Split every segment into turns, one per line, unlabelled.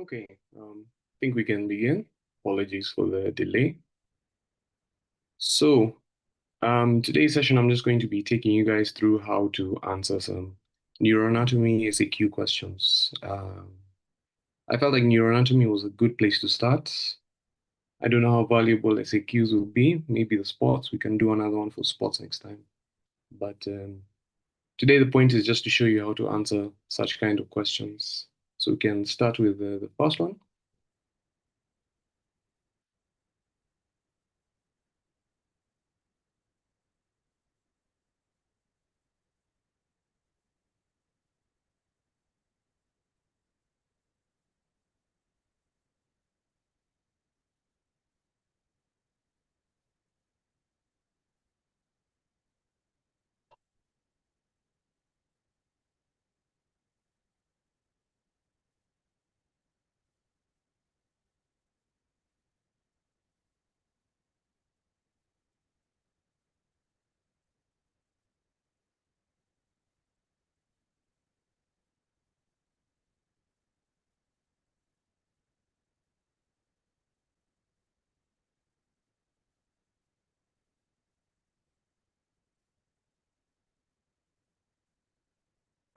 Okay, I think we can begin. Apologies for the delay. So, today's session, I'm just going to be taking you guys through how to answer some neuroanatomy SAQ questions. I felt like neuroanatomy was a good place to start. I don't know how valuable SAQs will be. Maybe the sports, we can do another one for sports next time. But today, the point is just to show you how to answer such kind of questions. So we can start with the first one.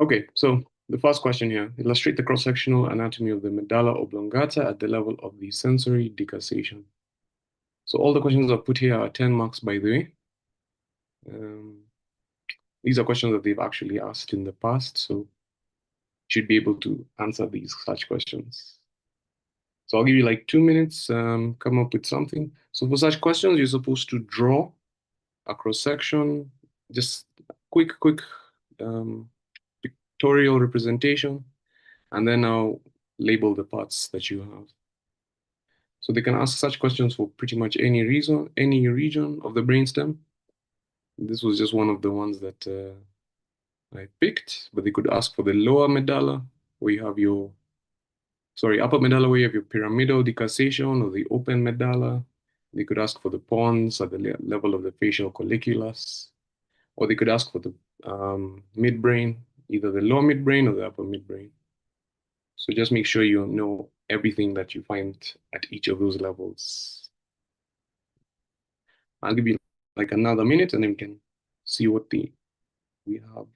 Okay, so the first question here, illustrate the cross-sectional anatomy of the medulla oblongata at the level of the sensory decussation. So all the questions I've put here are 10 marks, by the way. Um, these are questions that they've actually asked in the past, so should be able to answer these such questions. So I'll give you like 2 minutes, come up with something. So for such questions, you're supposed to draw a cross-section, just quick um, pictorial representation, and then I'll label the parts that you have. So they can ask such questions for pretty much any reason, any region of the brainstem. This was just one of the ones that I picked, but they could ask for the lower medulla, where you have your, sorry, upper medulla, where you have your pyramidal decussation, or the open medulla. They could ask for the pons at the level of the facial colliculus, or they could ask for the midbrain, either the lower midbrain or the upper midbrain. So just make sure you know everything that you find at each of those levels. I'll give you like another minute and then we can see what we have.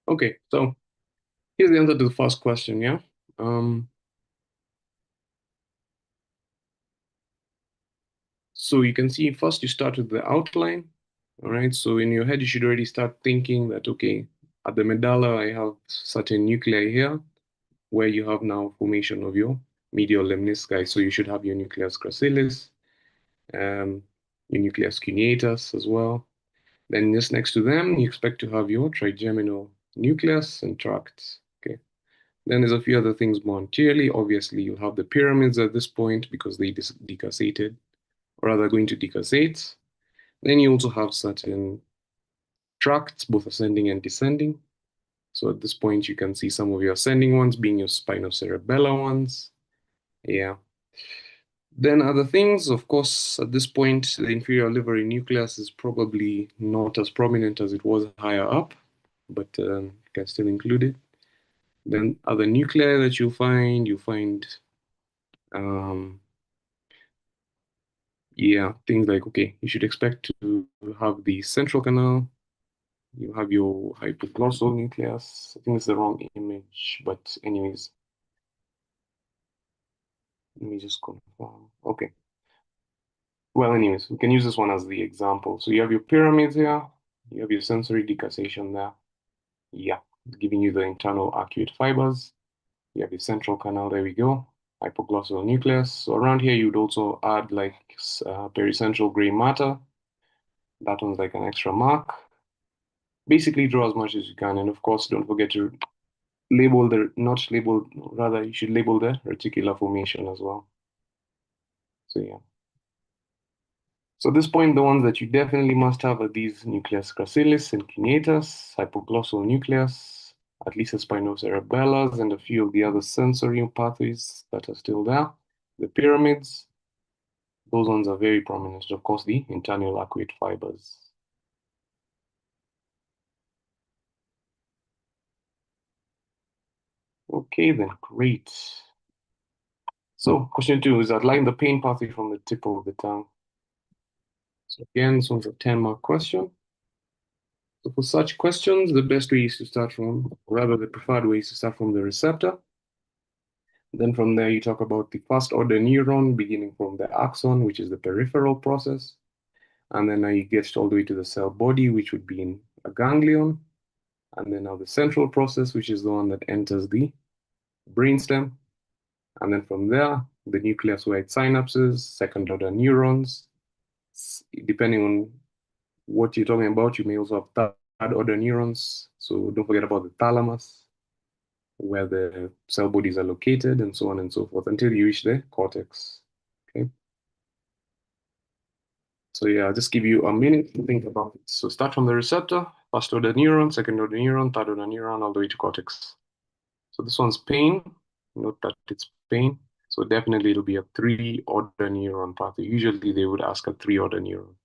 Okay, so here's the answer to the first question, yeah? Um, so you can see first you start with the outline, all right? So in your head, you should already start thinking that, okay, at the medulla, I have certain nuclei here, where you have now formation of your medial lemnisci. So you should have your nucleus gracilis, um, your nucleus cuneatus as well. Then just next to them, you expect to have your trigeminal nucleus and tracts. Okay. Then there's a few other things more anteriorly. Obviously, you have the pyramids at this point because they decussated, or rather going to decussate. Then you also have certain tracts, both ascending and descending. So at this point, you can see some of your ascending ones being your spinocerebellar ones. Yeah. Then other things, of course, at this point, the inferior liver nucleus is probably not as prominent as it was higher up, but you can still include it. Then other nuclei that you find, um, yeah, things like, okay, you should expect to have the central canal, you have your hypoglossal nucleus. I think it's the wrong image, but anyways, let me just confirm. Okay. Well, anyways, we can use this one as the example. So you have your pyramids here, you have your sensory decussation there. Yeah, it's giving you the internal arcuate fibers. You have your central canal, there we go. Hypoglossal nucleus. So around here, you'd also add like pericentral gray matter. That one's like an extra mark. Basically, draw as much as you can. And of course, don't forget to label the, not label, rather, you should label the reticular formation as well. So yeah. So at this point, the ones that you definitely must have are these nucleus gracilis and cuneatus, hypoglossal nucleus, at least a spinocerebellus, and a few of the other sensory pathways that are still there. The pyramids, those ones are very prominent. Of course, the internal arcuate fibers. Okay, then, great. So question 2 is outline the pain pathway from the tip of the tongue. So again, this one's a 10-mark question. So for such questions, the best way is to start from, or rather the preferred way is to start from the receptor. Then from there, you talk about the first order neuron beginning from the axon, which is the peripheral process. And then now you get all the way to the cell body, which would be in a ganglion. And then now the central process, which is the one that enters the brainstem. And then from there, the nucleus where it synapses, second order neurons. Depending on what you're talking about, you may also have third order neurons. So don't forget about the thalamus, where the cell bodies are located, and so on and so forth, until you reach the cortex. Okay. So yeah, I'll just give you a minute to think about it. So start from the receptor, first order neuron, second order neuron, third order neuron, all the way to cortex. So this one's pain. Note that it's pain. So definitely it'll be a three-order neuron pathway. Usually they would ask a three-order neuron.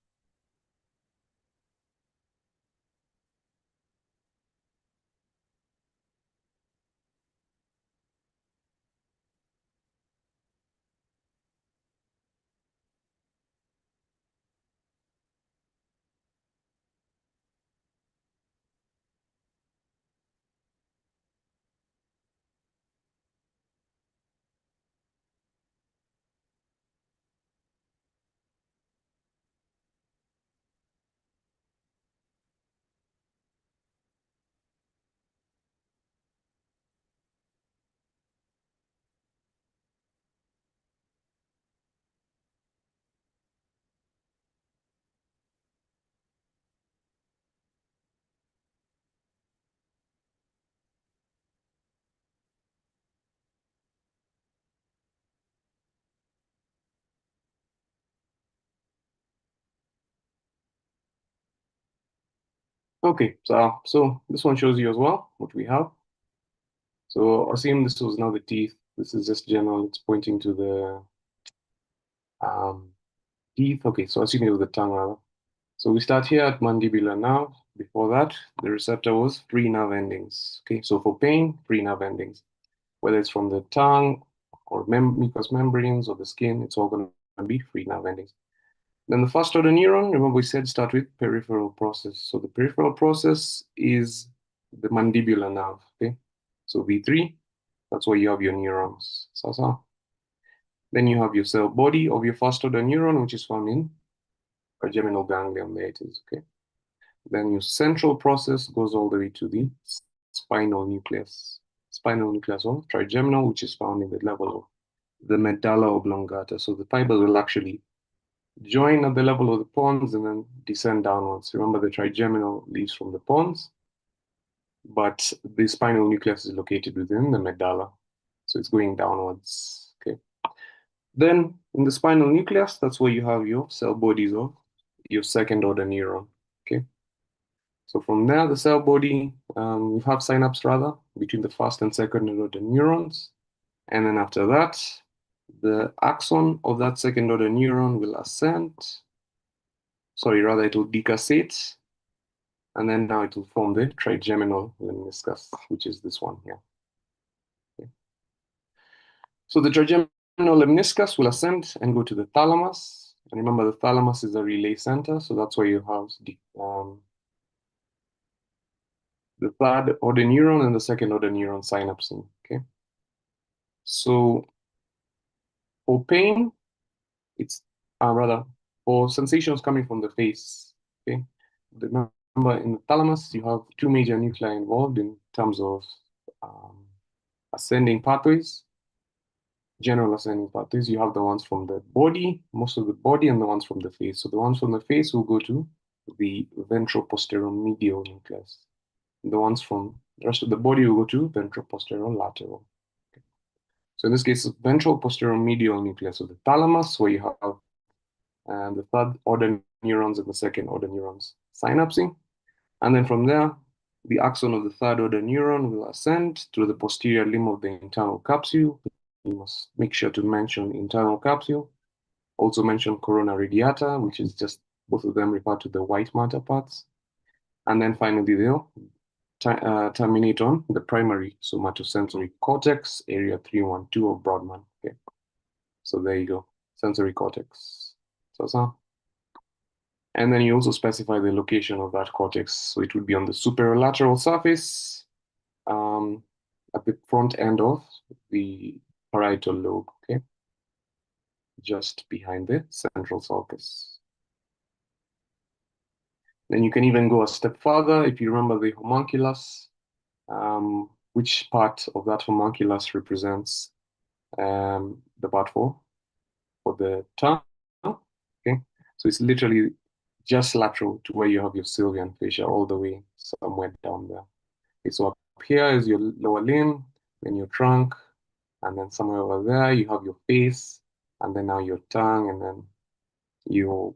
Okay, so this one shows you as well what we have. So assume this was now the teeth. This is just general. It's pointing to the teeth. Okay, so assume it was the tongue rather. So we start here at mandibular nerve. Before that, the receptor was free nerve endings. Okay, so for pain, free nerve endings. Whether it's from the tongue or mucous membranes or the skin, it's all going to be free nerve endings. Then the first order neuron, remember we said start with peripheral process. So the peripheral process is the mandibular nerve. Okay, so V3, that's where you have your neurons. Then you have your cell body of your first order neuron, which is found in trigeminal ganglion. There it is. Okay. Then your central process goes all the way to the spinal nucleus. Spinal nucleus or trigeminal, which is found in the level of the medulla oblongata. So the fibers will actually join at the level of the pons and then descend downwards. Remember, the trigeminal leaves from the pons, but the spinal nucleus is located within the medulla. So it's going downwards. Okay. Then in the spinal nucleus, that's where you have your cell bodies of your second order neuron. Okay. So from there, the cell body, you have synapse rather between the first and second order neurons. And then after that, The axon of that second order neuron will ascend. Sorry, rather it will decussate, and then now it will form the trigeminal lemniscus, which is this one here. Okay. So the trigeminal lemniscus will ascend and go to the thalamus. And remember, the thalamus is a relay center, so that's where you have the third order neuron and the second order neuron synapsing. Okay. So for pain, it's rather for sensations coming from the face. Okay. Remember, in the thalamus, you have two major nuclei involved in terms of um, ascending pathways, general ascending pathways. You have the ones from the body, most of the body, and the ones from the face. So the ones from the face will go to the ventral-posterior-medial nucleus. The ones from the rest of the body will go to ventral-posterior-lateral. Okay. So in this case, ventral-posterior-medial nucleus of the thalamus, where you have the third order neurons and the second order neurons synapsing. And then from there, the axon of the third order neuron will ascend through the posterior limb of the internal capsule. You must make sure to mention internal capsule. Also mention corona radiata, which is just both of them refer to the white matter parts. And then finally, they'll terminate on the primary somatosensory cortex, area 312 of Brodmann. Okay. So there you go, sensory cortex. So. And then you also specify the location of that cortex. So it would be on the superolateral surface at the front end of the parietal lobe, okay? Just behind the central sulcus. Then you can even go a step further if you remember the homunculus, which part of that homunculus represents the part for the tongue, okay? So it's literally just lateral to where you have your sylvian fascia all the way somewhere down there. Okay, so up here is your lower limb, then your trunk, and then somewhere over there you have your face, and then now your tongue, and then your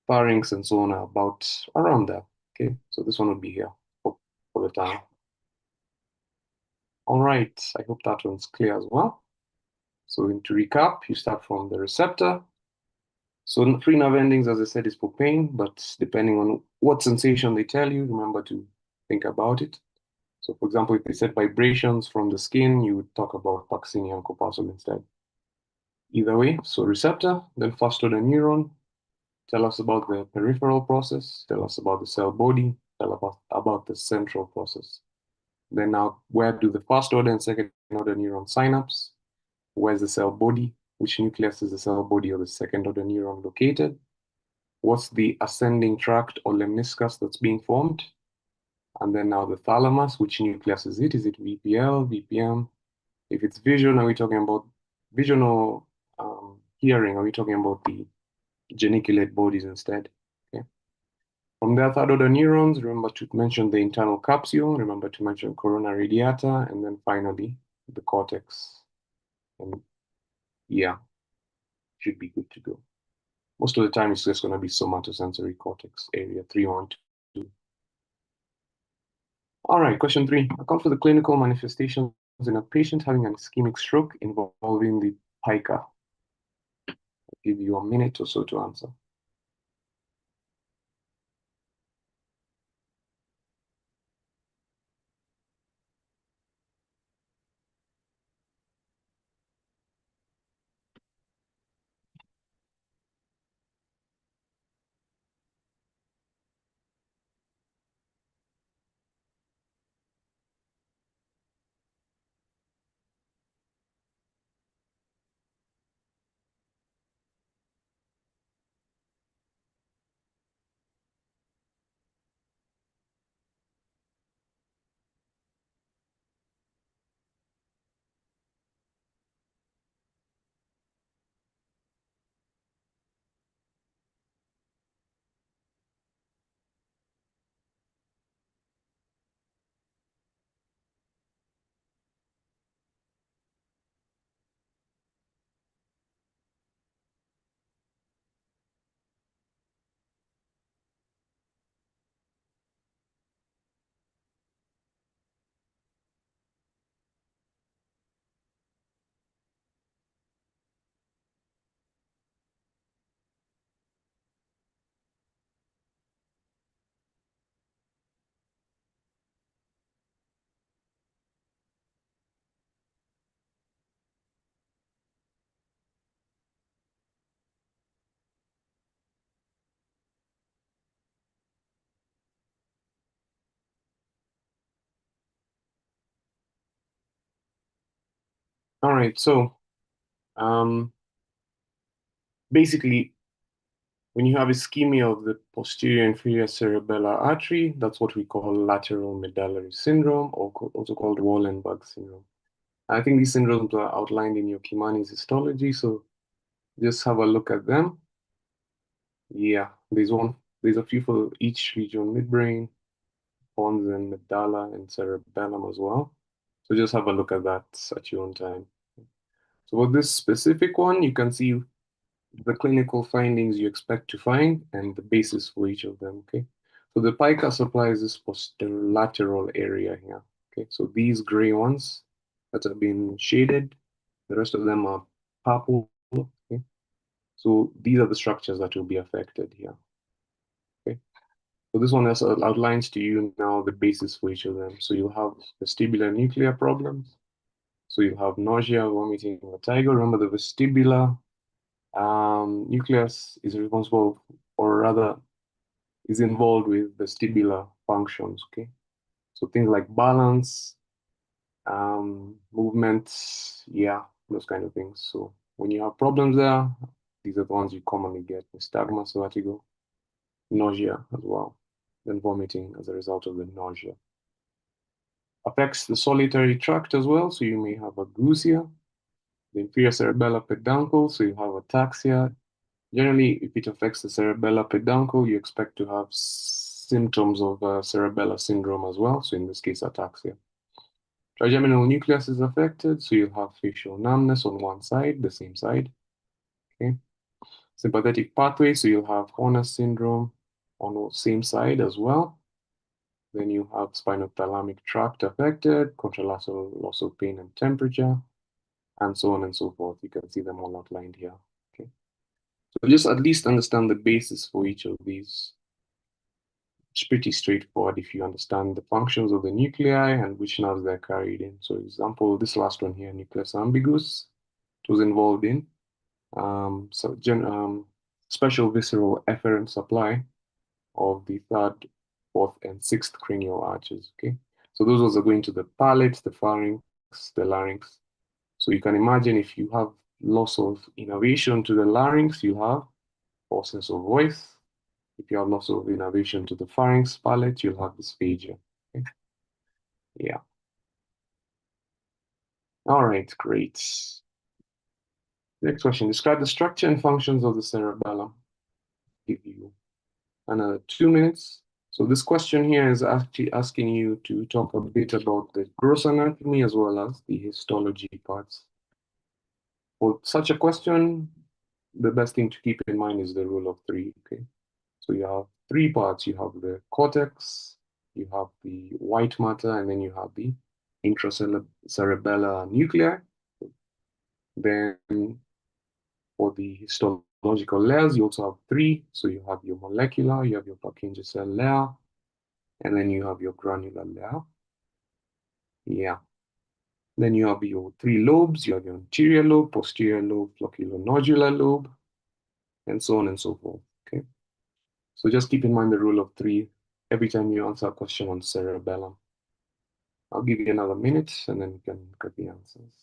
pharynx and so on are about around there. Okay, so this one would be here for the tongue. All right, I hope that one's clear as well. So to recap, you start from the receptor. So three nerve endings, as I said, is for pain, but depending on what sensation they tell you, remember to think about it. So for example, if they said vibrations from the skin, you would talk about Pacini and corpuscle instead. Either way, so receptor, then first order neuron, tell us about the peripheral process, tell us about the cell body, tell about the central process. Then now, where do the first order and second order neuron synapse? Where's the cell body? Which nucleus is the cell body of the second order neuron located? What's the ascending tract or lemniscus that's being formed? And then now the thalamus, which nucleus is it? Is it VPL, VPM? If it's vision, are we talking about vision or hearing? Are we talking about the geniculate bodies instead? Okay. From there, third order neurons, remember to mention the internal capsule, remember to mention corona radiata, and then finally the cortex. And yeah, should be good to go. Most of the time, it's just going to be somatosensory cortex, area 312. All right, question 3. Account for the clinical manifestations in a patient having an ischemic stroke involving the pica. I'll give you a minute or so to answer. All right, so um, basically, when you have ischemia of the posterior inferior cerebellar artery, that's what we call lateral medullary syndrome, or also called Wallenberg syndrome. I think these syndromes are outlined in your Kimani's histology, so just have a look at them. Yeah, there's a few for each region, midbrain, pons and medulla and cerebellum as well. So just have a look at that at your own time. So with this specific one, you can see the clinical findings you expect to find and the basis for each of them, okay? So the pica supplies this posterolateral area here, okay? So these gray ones that have been shaded, the rest of them are purple, okay? So these are the structures that will be affected here, okay? So this one also outlines to you now the basis for each of them. So you have vestibular nuclear problems. So you have nausea, vomiting, vertigo. Remember the vestibular nucleus is responsible, or rather, is involved with vestibular functions. Okay, so things like balance, movement, yeah, those kind of things. So when you have problems there, these are the ones you commonly get: nystagmus, vertigo, nausea as well, then vomiting as a result of the nausea. Affects the solitary tract as well. So you may have agousia, the inferior cerebellar peduncle. So you have ataxia. Generally, if it affects the cerebellar peduncle, you expect to have symptoms of cerebellar syndrome as well. So in this case, ataxia. Trigeminal nucleus is affected, so you'll have facial numbness on one side, the same side. Okay. Sympathetic pathway, so you'll have Horner syndrome on the same side as well. Then you have spinothalamic tract affected, contralateral loss of pain and temperature, and so on and so forth. You can see them all outlined here. Okay. So just at least understand the basis for each of these. It's pretty straightforward if you understand the functions of the nuclei and which nerves they're carried in. So example, this last one here, nucleus ambiguus, it was involved in special visceral efferent supply of the third, fourth, and sixth cranial arches. Okay, so those ones are going to the palate, the pharynx, the larynx. So you can imagine if you have loss of innervation to the larynx, you have hoarseness of voice. If you have loss of innervation to the pharynx, palate, you'll have dysphagia. Okay? Yeah. All right, great. Next question. Describe the structure and functions of the cerebellum. Give you another 2 minutes. So this question here is actually asking you to talk a bit about the gross anatomy as well as the histology parts. For such a question, the best thing to keep in mind is the rule of three. Okay. So you have three parts. You have the cortex, you have the white matter, and then you have the intracerebellar nuclei. Then for the histological layers, you also have three. So you have your molecular, you have your Purkinje cell layer, and then you have your granular layer. Yeah. Then you have your three lobes. You have your anterior lobe, posterior lobe, flocculonodular lobe, and so on and so forth. Okay. So just keep in mind the rule of three every time you answer a question on cerebellum. I'll give you another minute and then you can get the answers.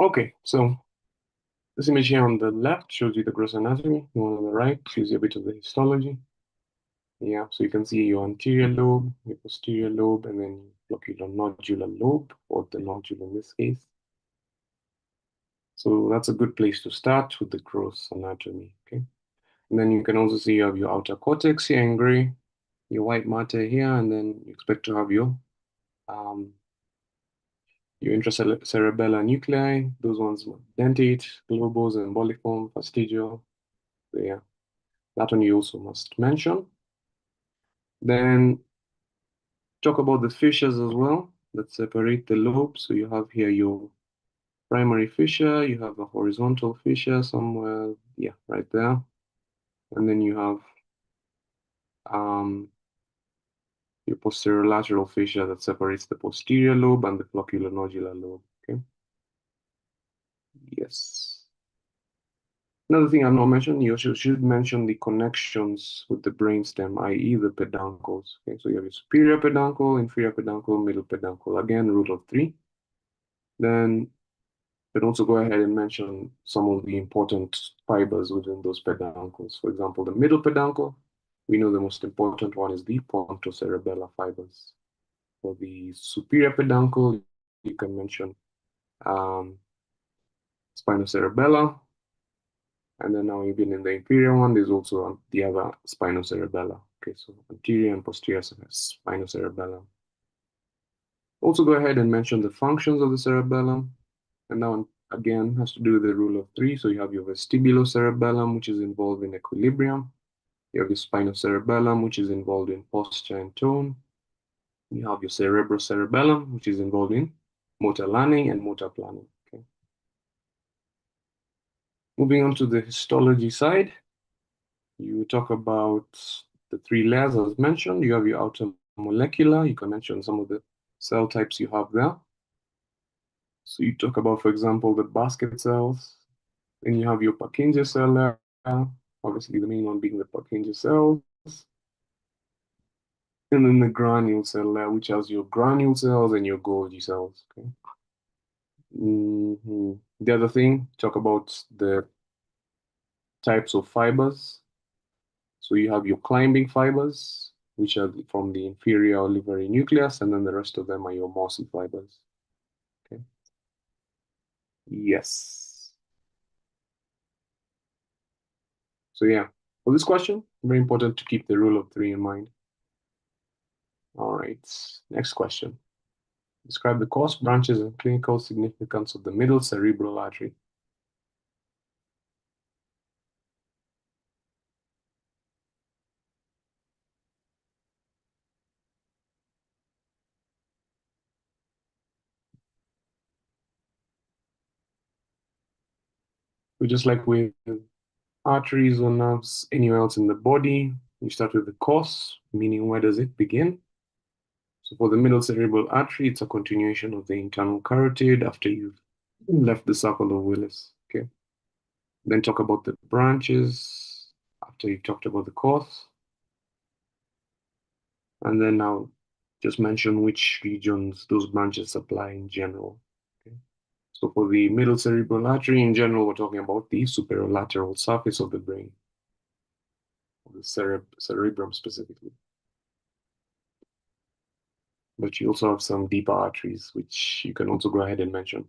Okay, so this image here on the left shows you the gross anatomy. The one on the right shows you a bit of the histology. Yeah, so you can see your anterior lobe, your posterior lobe, and then nodular lobe, or the nodule in this case. So that's a good place to start with the gross anatomy, okay? And then you can also see you have your outer cortex here in gray, your white matter here, and then you expect to have um, your intracerebellar nuclei, those ones dentate, globose, emboliform, fastigial. So yeah, that one you also must mention. Then talk about the fissures as well that separate the lobes. So you have here your primary fissure, you have a horizontal fissure somewhere, yeah, right there. And then you have um, your posterolateral fissure that separates the posterior lobe and the flocculonodular lobe. Okay. Yes. Another thing I've not mentioned, you also should mention the connections with the brainstem, i.e. the peduncles. Okay, so you have your superior peduncle, inferior peduncle, middle peduncle. Again, rule of three. Then you can also go ahead and mention some of the important fibers within those peduncles. For example, the middle peduncle, we know the most important one is the pontocerebellar fibers. For the superior peduncle, you can mention um, spinocerebellar. And then now even in the inferior one, there's also the other spinocerebellar. Okay, so anterior and posterior spinocerebellum. Also go ahead and mention the functions of the cerebellum. And now again has to do with the rule of three. So you have your vestibulocerebellum, which is involved in equilibrium. You have your spinocerebellum, which is involved in posture and tone. You have your cerebrocerebellum, which is involved in motor learning and motor planning. Okay. Moving on to the histology side, you talk about the three layers as mentioned. You have your outer molecular. You can mention some of the cell types you have there. So you talk about, for example, the basket cells. Then you have your Purkinje cell layer. Obviously, the main one being the Purkinje cells. And then the granule cell layer, which has your granule cells and your Golgi cells. Okay. The other thing, talk about the types of fibers. So you have your climbing fibers, which are from the inferior olivary nucleus, and then the rest of them are your mossy fibers. Okay. Yes. So yeah, for this question, very important to keep the rule of three in mind. All right. Next question. Describe the course, branches, and clinical significance of the middle cerebral artery. So just like with arteries or nerves anywhere else in the body, you start with the course, meaning where does it begin? So for the middle cerebral artery, it's a continuation of the internal carotid after you've left the circle of Willis. Okay. Then talk about the branches after you've talked about the course. And then now just mention which regions those branches supply in general. Okay. So for the middle cerebral artery in general, we're talking about the superolateral surface of the brain, of the cerebrum specifically. But you also have some deeper arteries, which you can also go ahead and mention.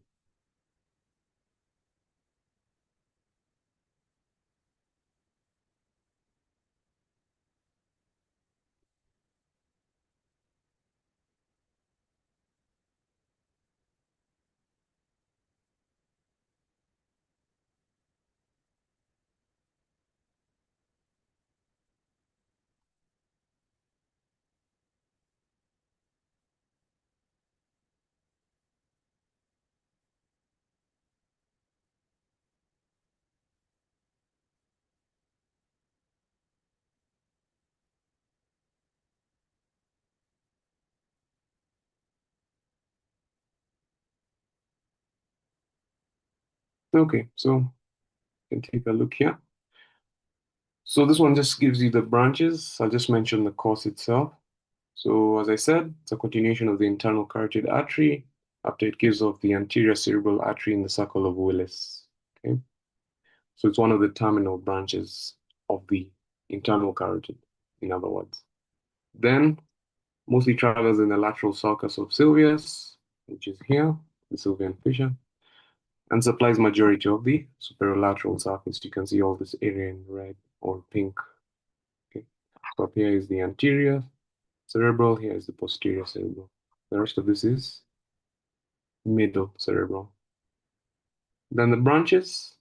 Okay, so you can take a look here. So this one just gives you the branches. I'll just mention the course itself. So as I said, it's a continuation of the internal carotid artery after it gives off the anterior cerebral artery in the circle of Willis. Okay, so it's one of the terminal branches of the internal carotid, in other words. Then mostly travels in the lateral sulcus of Sylvius, which is here, the Sylvian fissure, and supplies majority of the superolateral surface. You can see all this area in red or pink. Okay, so up here is the anterior cerebral, here is the posterior cerebral. The rest of this is middle cerebral. Then the branches,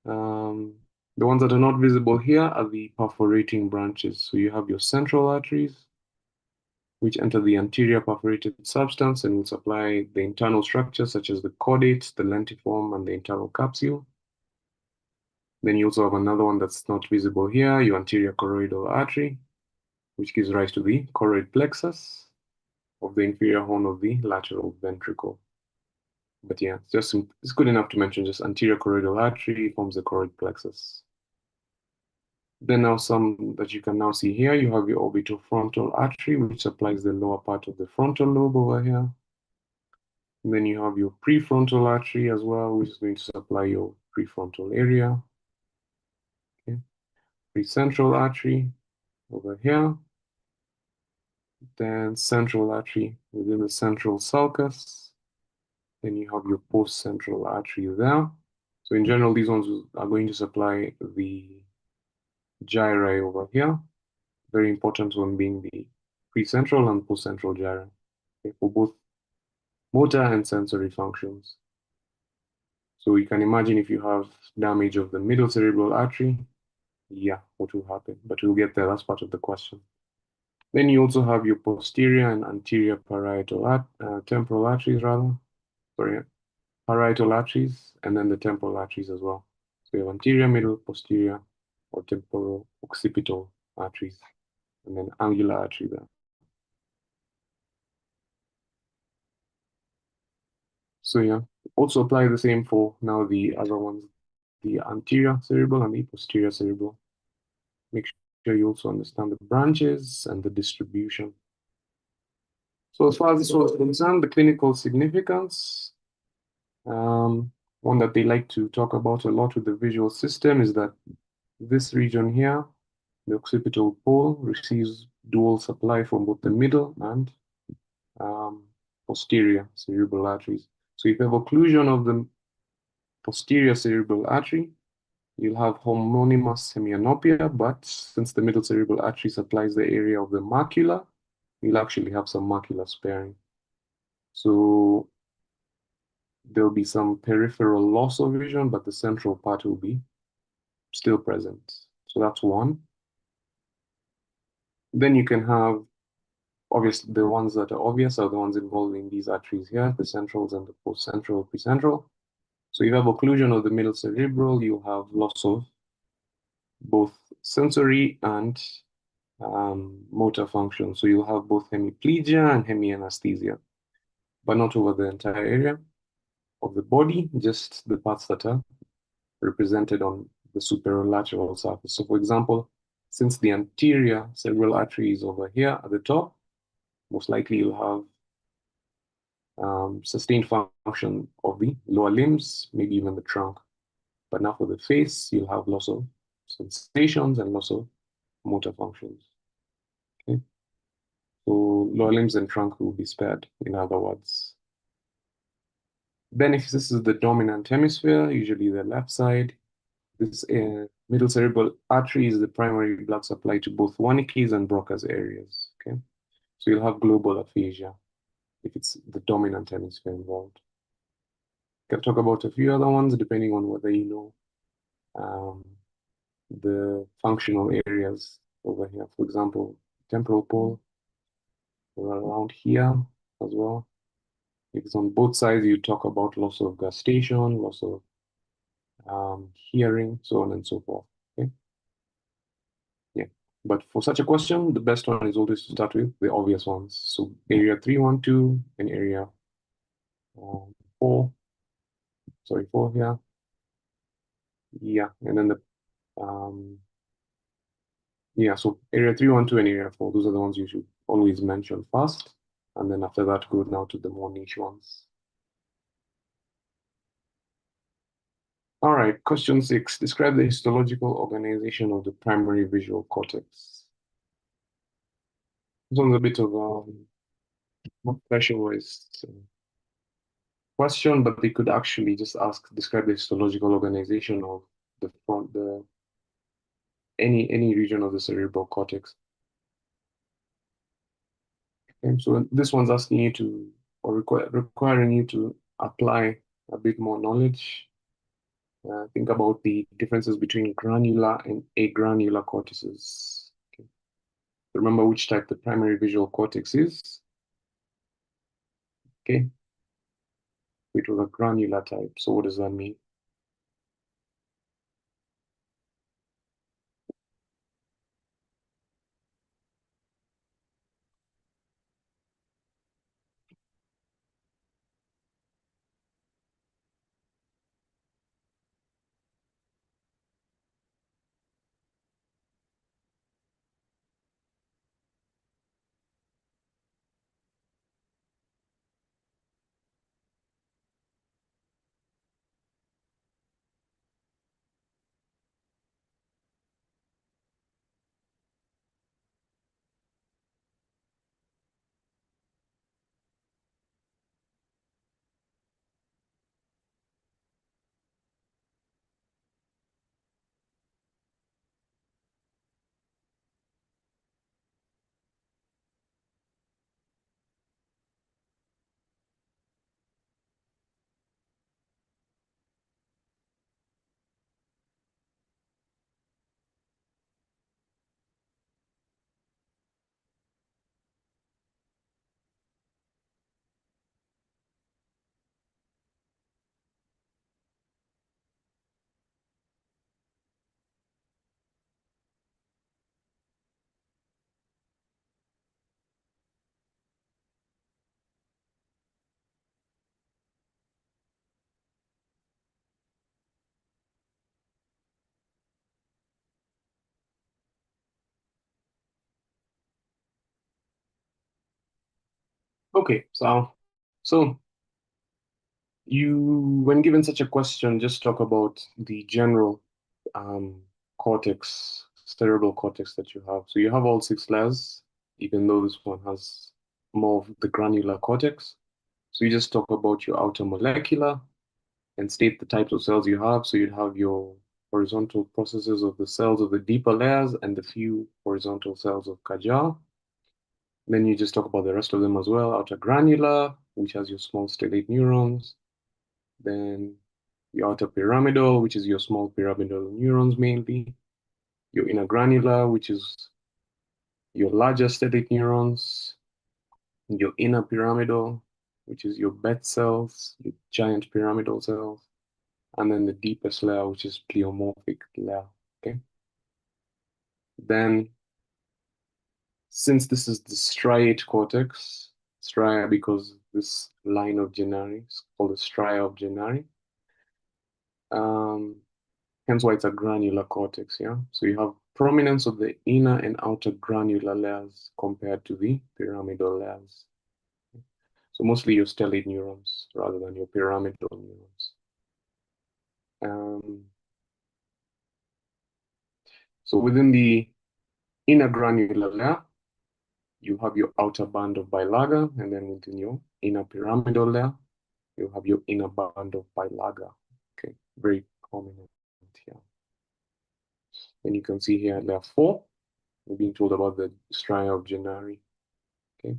the ones that are not visible here are the perforating branches. So you have your central arteries, which enter the anterior perforated substance and will supply the internal structures such as the caudate, the lentiform, and the internal capsule. Then you also have another one that's not visible here, your anterior choroidal artery, which gives rise to the choroid plexus of the inferior horn of the lateral ventricle. But yeah, it's good enough to mention just anterior choroidal artery forms the choroid plexus. Then now some that you can now see here, you have your orbitofrontal artery, which supplies the lower part of the frontal lobe over here. And then you have your prefrontal artery as well, which is going to supply your prefrontal area. Okay. Precentral artery over here. Then central artery within the central sulcus. Then you have your post-central artery there. So in general, these ones are going to supply the gyri over here. Very important one being the precentral and post-central gyri, okay, for both motor and sensory functions. So you can imagine if you have damage of the middle cerebral artery, yeah, what will happen? But we'll get there, that's part of the question. Then you also have your posterior and anterior temporal arteries rather. Sorry, parietal arteries, and then the temporal arteries as well. So you have anterior, middle, posterior, or temporal occipital arteries, and then angular artery there. So yeah, also apply the same for now the other ones, the anterior cerebral and the posterior cerebral. Make sure you also understand the branches and the distribution. So as far as this was concerned, the clinical significance, one that they like to talk about a lot with the visual system is that this region here, the occipital pole, receives dual supply from both the middle and posterior cerebral arteries. So if you have occlusion of the posterior cerebral artery, you'll have homonymous hemianopia, but since the middle cerebral artery supplies the area of the macula, you'll actually have some macular sparing. So there'll be some peripheral loss of vision, but the central part will be still present. So that's one. Then you can have, obviously, the ones that are obvious are the ones involving these arteries here, the centrals and the post-central, precentral. So you have occlusion of the middle cerebral, you have loss of both sensory and motor function. So you'll have both hemiplegia and hemianesthesia, but not over the entire area of the body, just the parts that are represented on the superolateral surface. So for example, since the anterior cerebral artery is over here at the top, most likely you'll have sustained function of the lower limbs, maybe even the trunk. But now for the face, you'll have loss of sensations and loss of motor functions. Okay. So lower limbs and trunk will be spared, in other words. Then if this is the dominant hemisphere, usually the left side, this middle cerebral artery is the primary blood supply to both Wernicke's and Broca's areas. Okay, so you'll have global aphasia if it's the dominant hemisphere involved. Can talk about a few other ones depending on whether you know the functional areas over here. For example, temporal pole or around here as well. Because on both sides you talk about loss of gustation, loss of hearing, so on and so forth. Okay. Yeah. But for such a question, the best one is always to start with the obvious ones. So area 312 and area 4. Sorry, 4 here. Yeah. And then yeah, so area 312 and area 4, those are the ones you should always mention first. And then after that, go now to the more niche ones. All right, question 6. Describe the histological organization of the primary visual cortex. This one's a bit of not specialized question, but they could actually just ask, describe the histological organization of the any region of the cerebral cortex. And so this one's asking you to, or requiring you to apply a bit more knowledge. Think about the differences between granular and agranular cortices. Okay. Remember which type the primary visual cortex is. Okay, it was a granular type. So what does that mean? Okay, so when given such a question, just talk about the general um, cortex, cerebral cortex that you have. So you have all 6 layers, even though this one has more of the granular cortex. So you just talk about your outer molecular and state the types of cells you have. So you'd have your horizontal processes of the cells of the deeper layers and the few horizontal cells of Kajar. Then you just talk about the rest of them as well. Outer granular, which has your small stellate neurons. Then your outer pyramidal, which is your small pyramidal neurons mainly. Your inner granular, which is your larger stellate neurons. Your inner pyramidal, which is your bed cells, your giant pyramidal cells. And then the deepest layer, which is pleomorphic layer. Okay. Then, since this is the striate cortex, stria because this line of Gennari is called the stria of Gennari. Um, Hence why it's a granular cortex, yeah? So you have prominence of the inner and outer granular layers compared to the pyramidal layers. So mostly your stellate neurons rather than your pyramidal neurons. Um, so within the inner granular layer, you have your outer band of bilaga, and then within your inner pyramidal layer, you have your inner band of bilaga. Okay, very prominent here. And you can see here layer 4, we're being told about the stria of Gennari. Okay.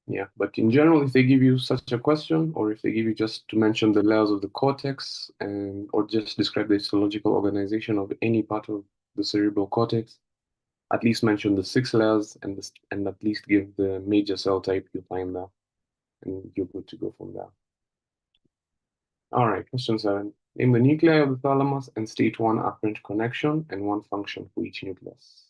Yeah, but in general, if they give you such a question, or if they give you just to mention the layers of the cortex and or just describe the histological organization of any part of the cerebral cortex, at least mention the 6 layers and at least give the major cell type you find there, and you're good to go from there. All right, question 7. Name the nuclei of the thalamus and state one apparent connection and one function for each nucleus.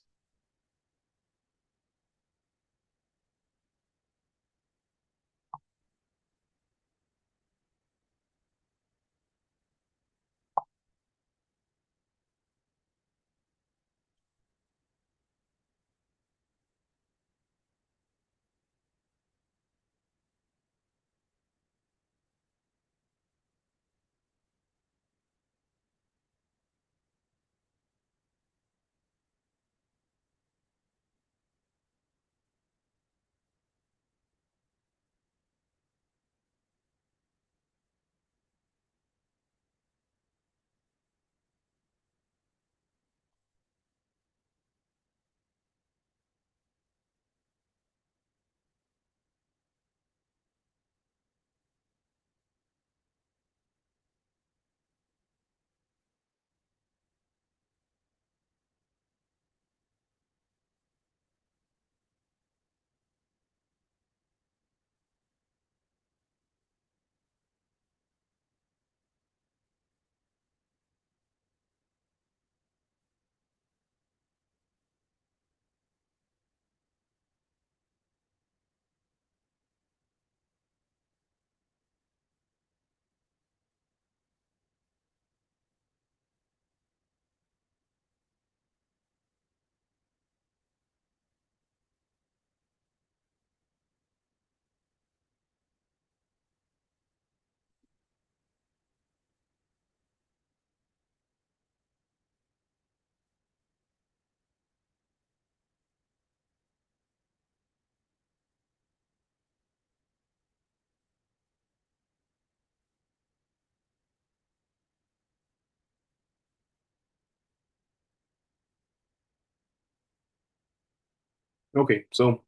Okay, so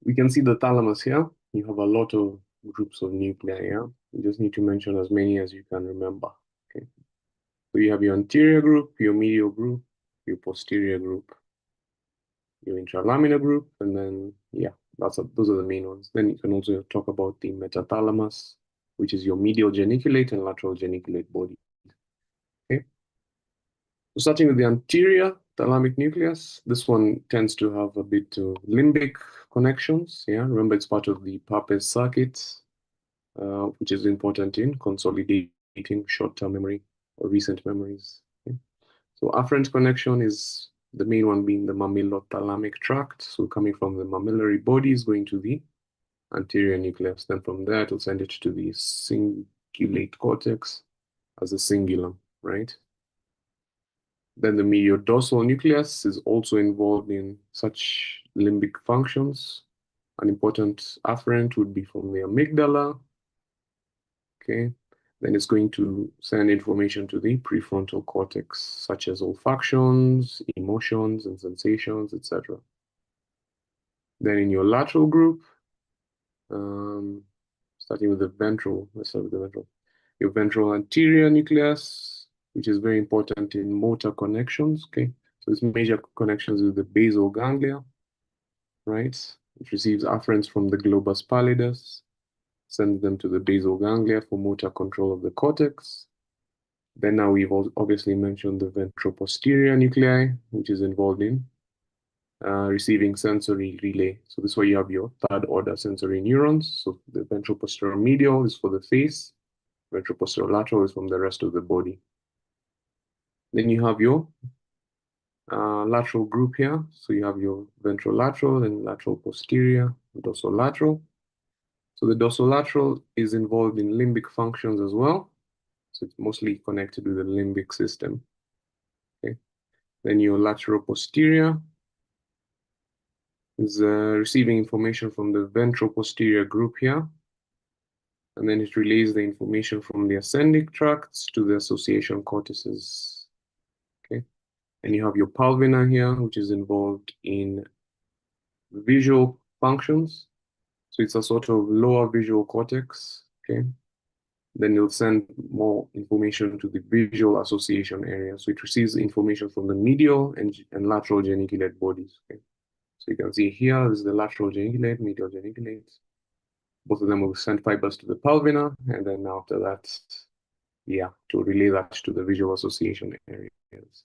we can see the thalamus here. You have a lot of groups of nuclei here. You just need to mention as many as you can remember. Okay, so you have your anterior group, your medial group, your posterior group, your intralaminar group, and then yeah, those are the main ones. Then you can also talk about the metathalamus, which is your medial geniculate and lateral geniculate body. Okay, so starting with the anterior thalamic nucleus, this one tends to have a bit of limbic connections. Yeah, remember it's part of the Papez circuit, which is important in consolidating short-term memory or recent memories. Okay. So afferent connection is the main one being the mammillothalamic tract. So coming from the mammillary body is going to the anterior nucleus. Then from there, it will send it to the cingulate cortex as a cingulum, right? Then the mediodorsal nucleus is also involved in such limbic functions. An important afferent would be from the amygdala, okay? Then it's going to send information to the prefrontal cortex, such as olfactions, emotions, and sensations, etc. Then in your lateral group, um, starting with the ventral, let's start with the ventral. Your ventral anterior nucleus, which is very important in motor connections, okay? So it's major connections with the basal ganglia, right? It receives afferents from the globus pallidus, sends them to the basal ganglia for motor control of the cortex. Then now we've obviously mentioned the ventral-posterior nuclei, which is involved in receiving sensory relay. So this is where you have your third order sensory neurons. So the ventral posterior medial is for the face, ventral posterior lateral is from the rest of the body. Then you have your lateral group here. So you have your ventrolateral and lateral posterior, dorsolateral. So the dorsolateral is involved in limbic functions as well. So it's mostly connected with the limbic system. Okay. Then your lateral posterior is receiving information from the ventral posterior group here. And then it relays the information from the ascendic tracts to the association cortices. Okay. And you have your pulvinar here, which is involved in visual functions. So it's a sort of lower visual cortex. Okay. Then you'll send more information to the visual association area. So it receives information from the medial and lateral geniculate bodies. Okay. So you can see here is the lateral geniculate, medial geniculate. Both of them will send fibers to the pulvinar, and then after that, yeah, to relay that to the visual association areas.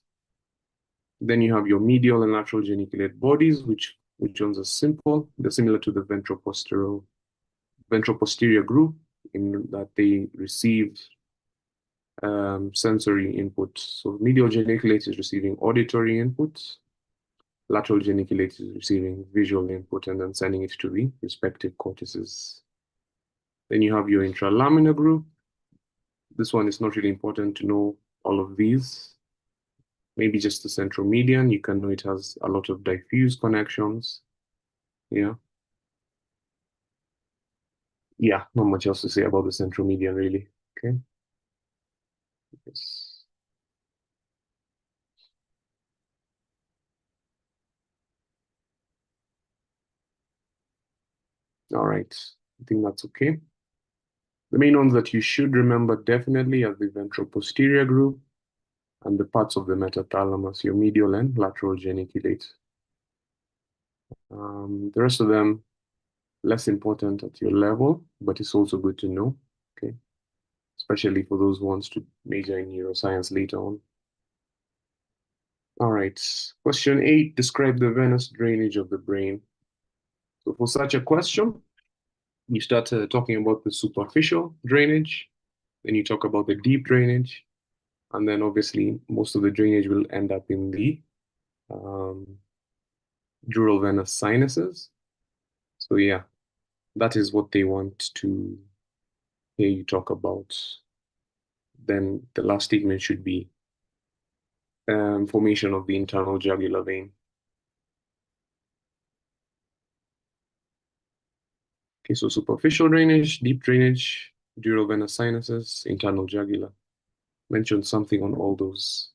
Then you have your medial and lateral geniculate bodies, which ones are simple. They're similar to the ventral posterior group in that they receive sensory input. So medial geniculate is receiving auditory inputs. Lateral geniculate is receiving visual input and then sending it to the respective cortices. Then you have your intralaminar group. This one is not really important to know all of these. Maybe just the central median. You can know it has a lot of diffuse connections. Yeah. Yeah, not much else to say about the central median, really. Okay. Yes. All right. I think that's okay. The main ones that you should remember definitely are the ventral posterior group and the parts of the metathalamus, your medial and lateral geniculate. The rest of them, less important at your level, but it's also good to know, okay? Especially for those who wants to major in neuroscience later on. All right, question 8, describe the venous drainage of the brain. So for such a question, you start talking about the superficial drainage, then you talk about the deep drainage, and then obviously most of the drainage will end up in the um, dural venous sinuses. So yeah, that is what they want to hear you talk about. Then the last statement should be formation of the internal jugular vein. Okay, so superficial drainage, deep drainage, dural venous sinuses, internal jugular. Mention something on all those.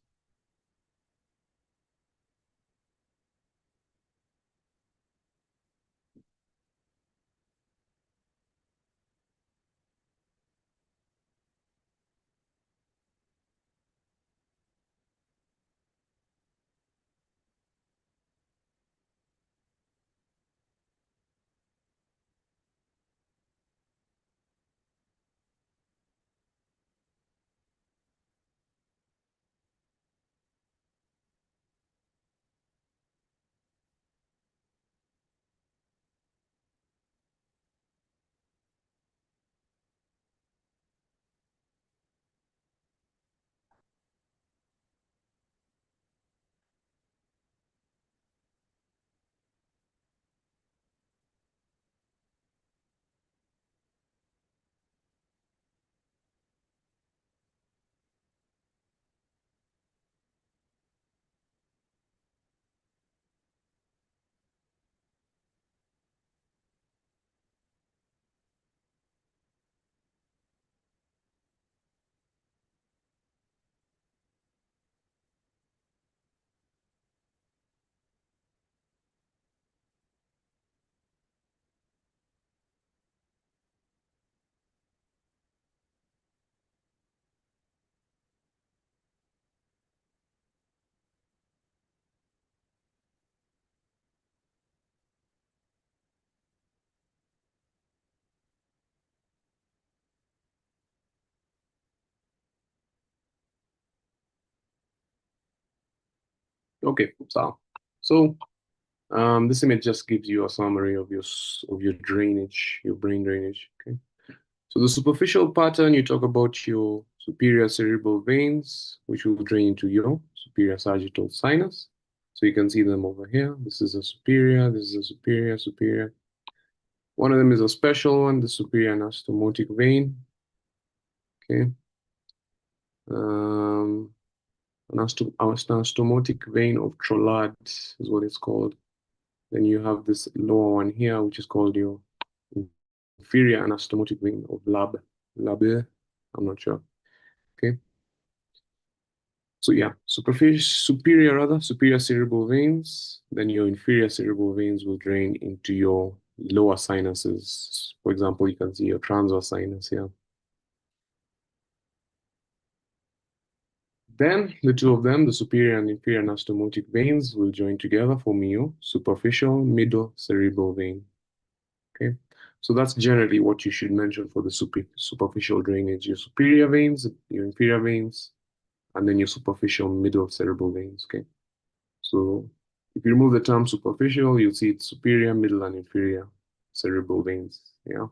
Okay, so this image just gives you a summary of your drainage, your brain drainage. Okay, so the superficial pattern, you talk about your superior cerebral veins, which will drain into your superior sagittal sinus. So you can see them over here. This is a superior, this is a superior, superior. One of them is a special one, the superior anastomotic vein. Okay. Um, anastomotic vein of Trollard is what it's called. Then you have this lower one here, which is called your inferior anastomotic vein of Labe. I'm not sure. Okay. So yeah, superior cerebral veins. Then your inferior cerebral veins will drain into your lower sinuses. For example, you can see your transverse sinus here. Then the two of them, the superior and inferior anastomotic veins, will join together, forming your superficial middle cerebral vein. Okay, so that's generally what you should mention for the superficial drainage: your superior veins, your inferior veins, and then your superficial middle cerebral veins. Okay, so if you remove the term superficial, you'll see it's superior, middle, and inferior cerebral veins. Yeah.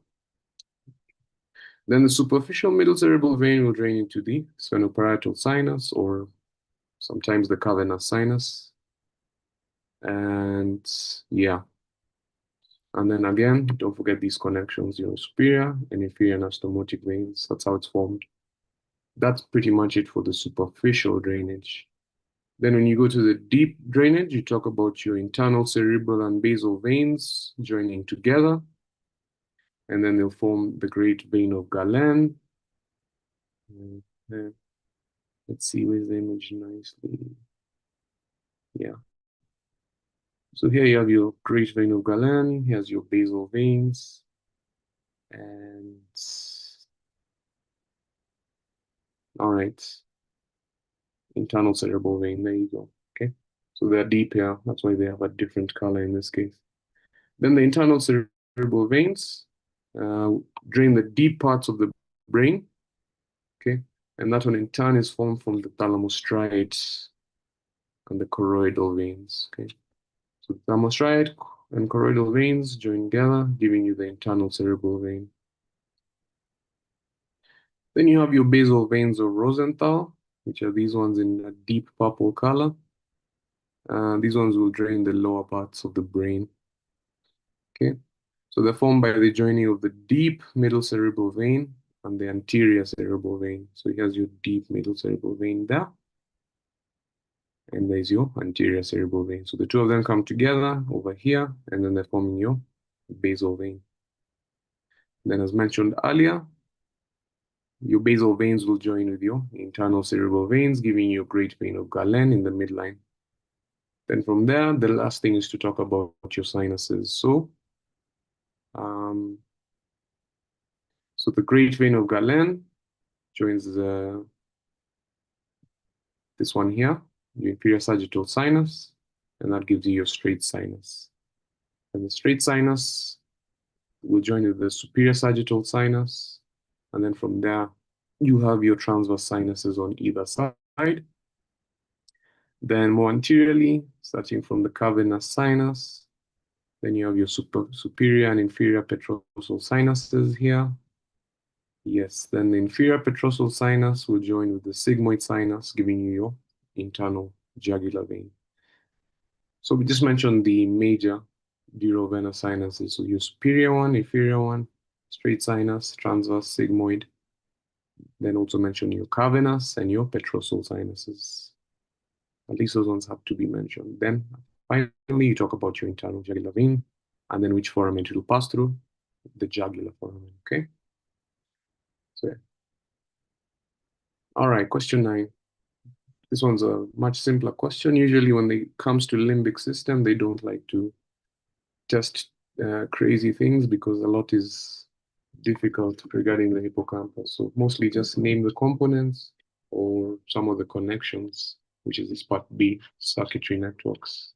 Then the superficial middle cerebral vein will drain into the sphenoparietal sinus, or sometimes the cavernous sinus. And yeah, and then again, don't forget these connections, your superior and inferior anastomotic veins. That's how it's formed. That's pretty much it for the superficial drainage. Then when you go to the deep drainage, you talk about your internal cerebral and basal veins joining together, and then they'll form the great vein of Galen. Uh, let's see, where's the image nicely? Yeah. So here you have your great vein of Galen. Here's your basal veins. And all right, internal cerebral vein. There you go. Okay. So they're deep here. That's why they have a different color in this case. Then the internal cerebral veins uh, drain the deep parts of the brain. Okay. And that one in turn is formed from the thalamostriate and the choroidal veins. Okay. So thalamostriate and choroidal veins join together, giving you the internal cerebral vein. Then you have your basal veins of Rosenthal, which are these ones in a deep purple color. These ones will drain the lower parts of the brain. Okay, so they're formed by the joining of the deep middle cerebral vein and the anterior cerebral vein. So here's your deep middle cerebral vein there, and there's your anterior cerebral vein. So the two of them come together over here, and then they're forming your basal vein. Then, as mentioned earlier, your basal veins will join with your internal cerebral veins, giving you a great vein of Galen in the midline. Then from there, the last thing is to talk about your sinuses. Um, so the great vein of Galen joins this one here, your inferior sagittal sinus, and that gives you your straight sinus. And the straight sinus will join with the superior sagittal sinus, and then from there, you have your transverse sinuses on either side. Then more anteriorly, starting from the cavernous sinus, then you have your superior and inferior petrosal sinuses here. Yes, then the inferior petrosal sinus will join with the sigmoid sinus, giving you your internal jugular vein. So we just mentioned the major durovenous sinuses. So your superior one, inferior one, straight sinus, transverse, sigmoid. Then also mention your cavernous and your petrosal sinuses. At least those ones have to be mentioned. Then finally, you talk about your internal jugular vein and then which foramen it will pass through, the jugular foramen. Okay. So, yeah. All right, question 9. This one's a much simpler question. Usually when it comes to limbic system, they don't like to test crazy things because a lot is difficult regarding the hippocampus. So mostly just name the components or some of the connections, which is this part B, circuitry networks.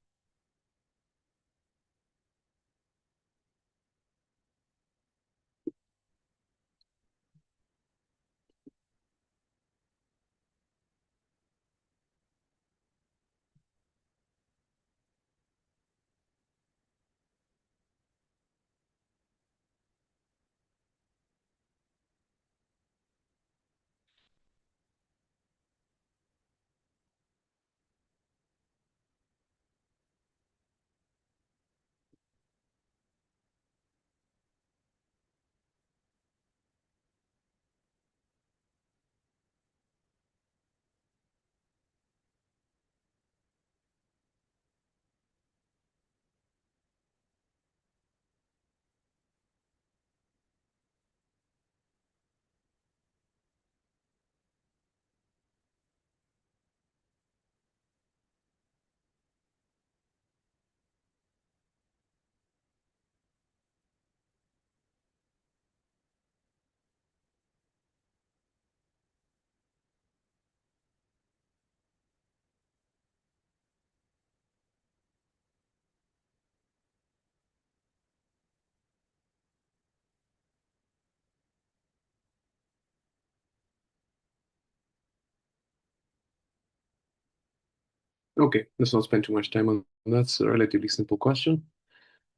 Okay, let's not spend too much time on that. That's a relatively simple question.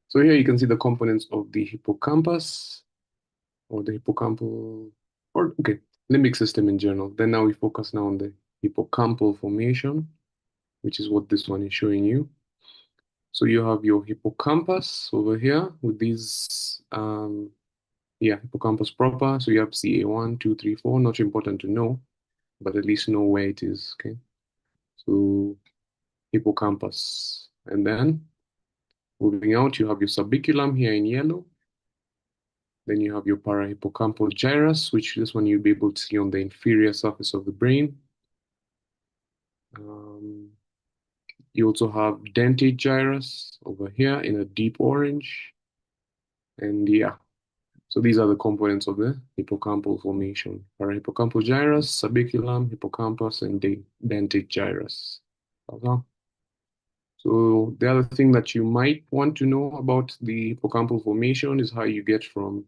So here you can see the components of the hippocampus or the hippocampal, or okay, limbic system in general. Then now we focus now on the hippocampal formation, which is what this one is showing you. So you have your hippocampus over here with these, yeah, hippocampus proper. So you have CA1, 2, 3, 4. Not important to know, but at least know where it is. Okay. So hippocampus, and then moving out, you have your subiculum here in yellow. Then you have your parahippocampal gyrus, which this one you'll be able to see on the inferior surface of the brain. Um, you also have dentate gyrus over here in a deep orange. And yeah, so these are the components of the hippocampal formation. Parahippocampal gyrus, subiculum, hippocampus, and the dentate gyrus. Okay. So the other thing that you might want to know about the hippocampal formation is how you get from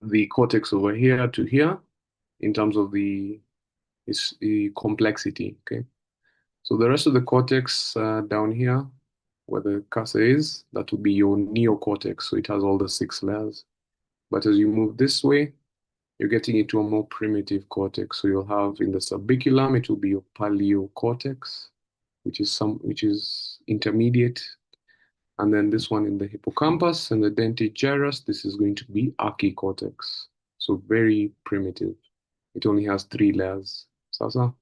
the cortex over here to here in terms of the complexity. Okay. So the rest of the cortex down here, where the cursor is, that will be your neocortex. So it has all the 6 layers. But as you move this way, you're getting into a more primitive cortex. So you'll have in the subiculum, it will be your paleocortex, which is intermediate. And then this one in the hippocampus and the dentate gyrus, this is going to be archicortex. So very primitive. It only has 3 layers. Sasa?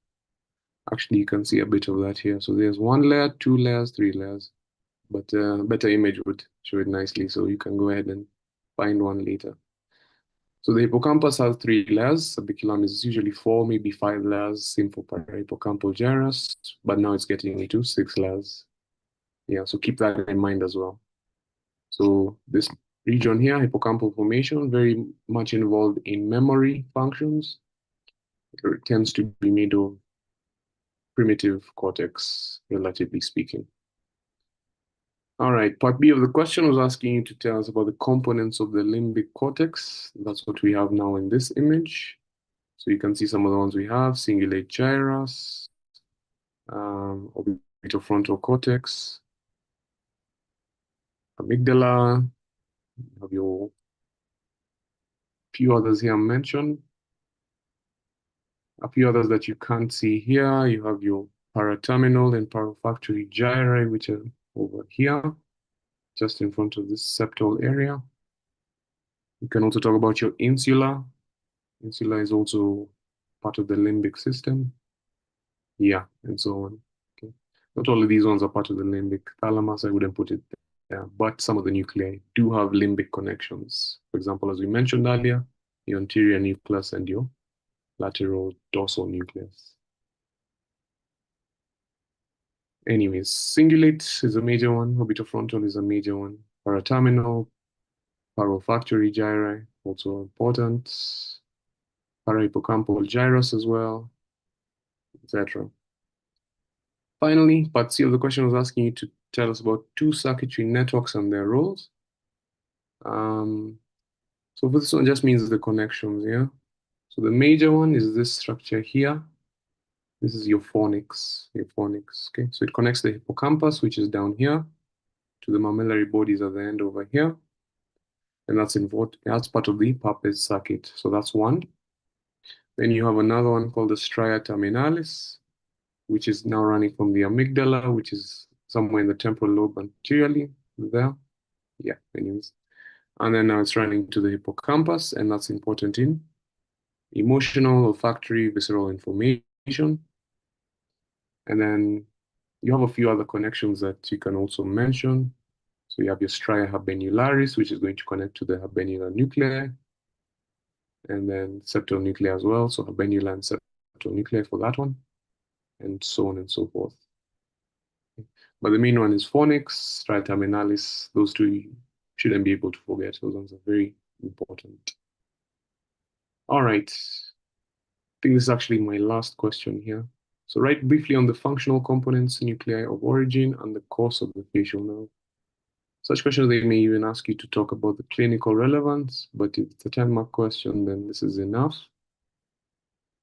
Actually, you can see a bit of that here. So there's 1 layer, 2 layers, 3 layers. But better image would show it nicely. So you can go ahead and find one later. So the hippocampus has 3 layers. Subiculum is usually 4, maybe 5 layers. Same for parahippocampal gyrus. But now it's getting into 6 layers. Yeah, so keep that in mind as well. So this region here, hippocampal formation, very much involved in memory functions. It tends to be made of primitive cortex, relatively speaking. All right, part B of the question was asking you to tell us about the components of the limbic cortex. That's what we have now in this image. So you can see some of the ones we have: cingulate gyrus, orbitofrontal cortex, amygdala. You have your few others here mentioned. A few others that you can't see here. You have your paraterminal and parafactory gyri, which are over here, just in front of this septal area. You can also talk about your insula. Insula is also part of the limbic system. Yeah, and so on. Okay. Not all of these ones are part of the limbic thalamus. I wouldn't put it there, but some of the nuclei do have limbic connections. For example, as we mentioned earlier, your anterior nucleus and your lateral dorsal nucleus. Anyways, cingulate is a major one. Orbitofrontal is a major one. Paraterminal, parafactory gyri, also important. Parahippocampal gyrus as well, etc. Finally, part C of the question was asking you to tell us about 2 circuitry networks and their roles. So for this one just means the connections, yeah? So the major one is this structure here. This is your fornix, okay? So it connects the hippocampus, which is down here, to the mammillary bodies at the end over here. And that's part of the Papez circuit. So that's one. Then you have another one called the stria terminalis, which is now running from the amygdala, which is somewhere in the temporal lobe anteriorly there. Yeah, anyways. And then now it's running to the hippocampus, and that's important in emotional, olfactory, visceral information. And then you have a few other connections that you can also mention. So you have your stria habenularis, which is going to connect to the habenular nuclei, and then septal nuclei as well. So habenula and septal nuclei for that one, and so on and so forth. But the main one is fornix, stria terminalis. Those two you shouldn't be able to forget. Those ones are very important. All right. I think this is actually my last question here. So write briefly on the functional components, nuclei of origin, and the course of the facial nerve. Such questions, they may even ask you to talk about the clinical relevance, but if it's a 10-mark question, then this is enough.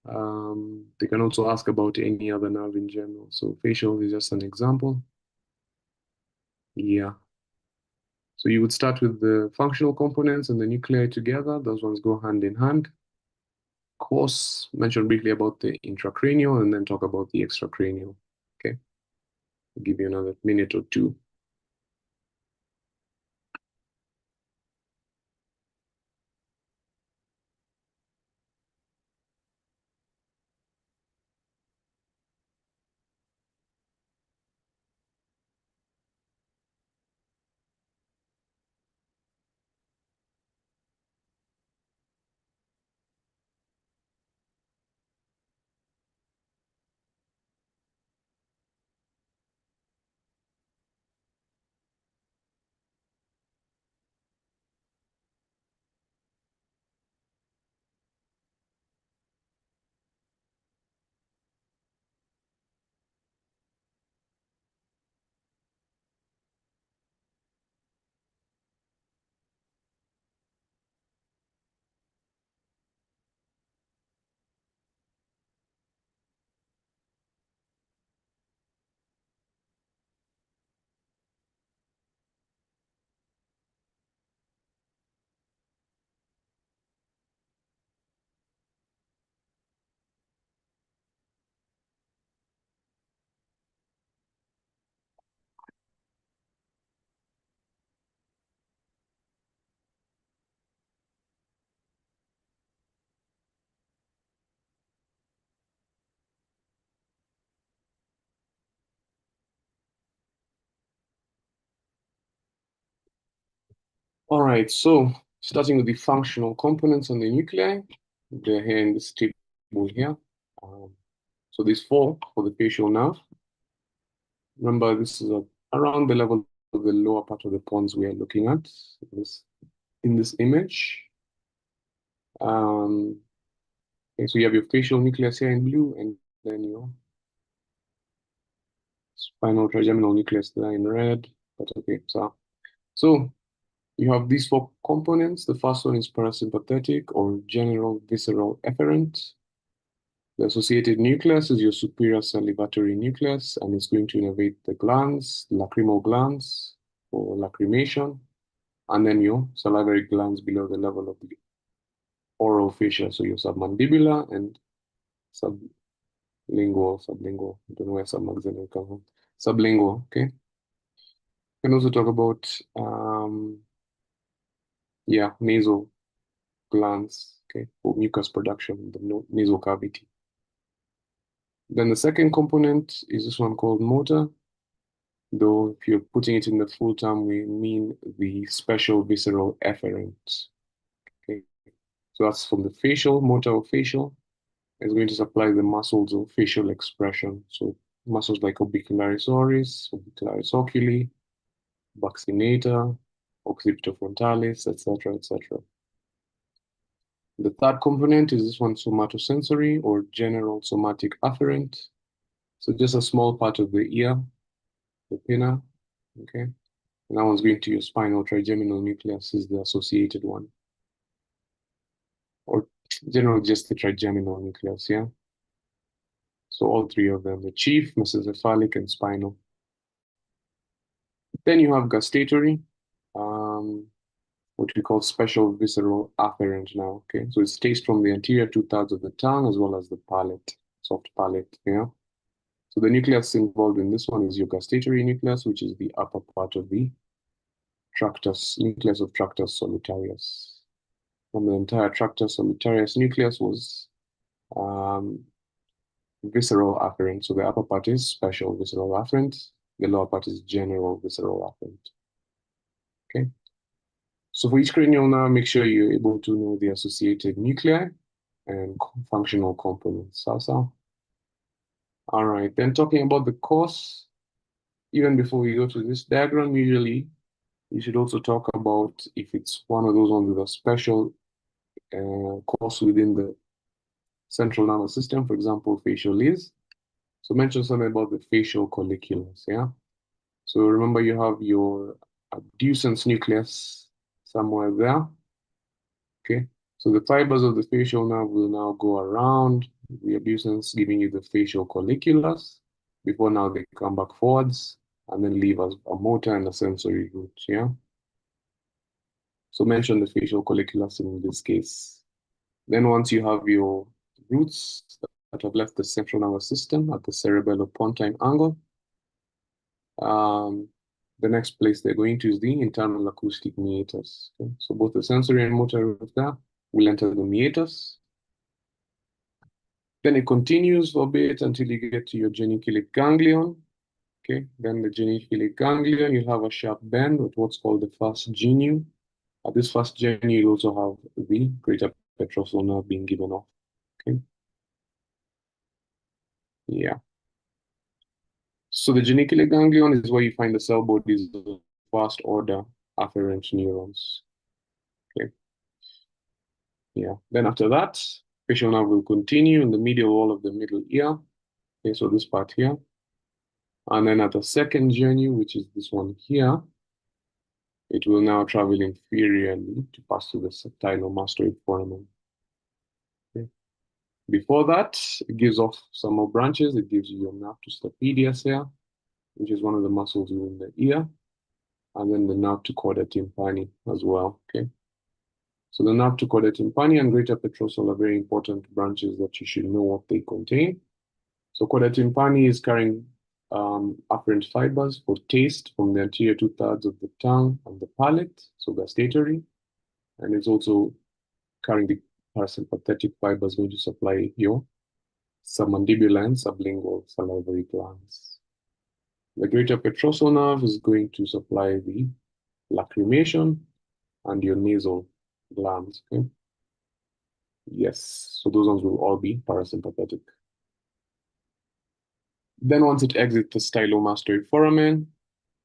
They can also ask about any other nerve in general. So facial is just an example. Yeah. So you would start with the functional components and the nuclei together. Those ones go hand in hand. Of course, mention briefly about the intracranial and then talk about the extracranial. Okay. I'll give you another minute or two. All right, so starting with the functional components and the nuclei, they're here in this table here. Um, so there's four for the facial nerve. Remember, this is around the level of the lower part of the pons we are looking at in this image. Okay, so you have your facial nucleus here in blue, and then your spinal trigeminal nucleus there in red. But okay, so you have these four components. The first one is parasympathetic or general visceral efferent. The associated nucleus is your superior salivatory nucleus, and it's going to innervate the glands, lacrimal glands for lacrimation, and then your salivary glands below the level of the oral fascia, so your submandibular and sublingual. I don't know where submaxillary comes from. Sublingual, okay? Can also talk about, nasal glands, okay, for mucus production in the nasal cavity. Then the second component is this one called motor, though if you're putting it in the full term, we mean the special visceral efferent, okay? So that's from the facial, motor or facial. It's going to supply the muscles of facial expression. So muscles like orbicularis oris, orbicularis oculi, buccinator, occipital frontalis, etc., etc. The third component is this one, somatosensory or general somatic afferent. So just a small part of the ear, the pinna, okay? And that one's going to your spinal trigeminal nucleus is the associated one. Or generally just the trigeminal nucleus, yeah? So all three of them, the chief, mesencephalic, and spinal. Then you have gustatory, what we call special visceral afferent now, okay? So it's taste from the anterior two-thirds of the tongue as well as the palate, soft palate, yeah? So the nucleus involved in this one is your gustatory nucleus, which is the upper part of the nucleus of tractus solitarius. And the entire tractus solitarius nucleus was visceral afferent. So the upper part is special visceral afferent. The lower part is general visceral afferent. Okay. So for each cranial nerve, make sure you're able to know the associated nuclei and functional components. So. All right. Then talking about the course, even before we go to this diagram, usually you should also talk about if it's one of those ones with a special course within the central nervous system, for example, facial is. So mention something about the facial colliculus, yeah? So remember you have your abducens nucleus somewhere there, okay? So the fibers of the facial nerve will now go around the abducens giving you the facial colliculus. Before now, they come back forwards and then leave us a motor and a sensory root, yeah? So mention the facial colliculus in this case. Then once you have your roots that have left the central nervous system at the cerebellopontine angle, the next place they're going to is the internal acoustic meatus. Okay? So both the sensory and motor root there will enter the meatus. Then it continues for a bit until you get to your geniculate ganglion. Okay, then the geniculate ganglion, you'll have a sharp bend with what's called the first genu. At this first genu, you'll also have the greater petrosal nerve being given off. Okay, yeah. So the geniculate ganglion is where you find the cell bodies of first order afferent neurons. Okay, yeah. Then after that, facial nerve will continue in the medial wall of the middle ear. Okay, so this part here. And then at the second genu, which is this one here, it will now travel inferiorly to pass through the stylomastoid foramen. Okay. Before that, it gives off some more branches. It gives you your nerve to stapedius here, which is one of the muscles within the ear, and then the nerve to chorda tympani as well. Okay. So the nerve to chorda tympani and greater petrosal are very important branches that you should know what they contain. So chorda tympani is carrying afferent fibers for taste from the anterior two-thirds of the tongue and the palate, so gustatory, and it's also carrying the parasympathetic fibers going to supply your submandibular and sublingual salivary glands. The greater petrosal nerve is going to supply the lacrimation and your nasal glands. Okay? Yes, so those ones will all be parasympathetic. Then once it exits the stylomastoid foramen,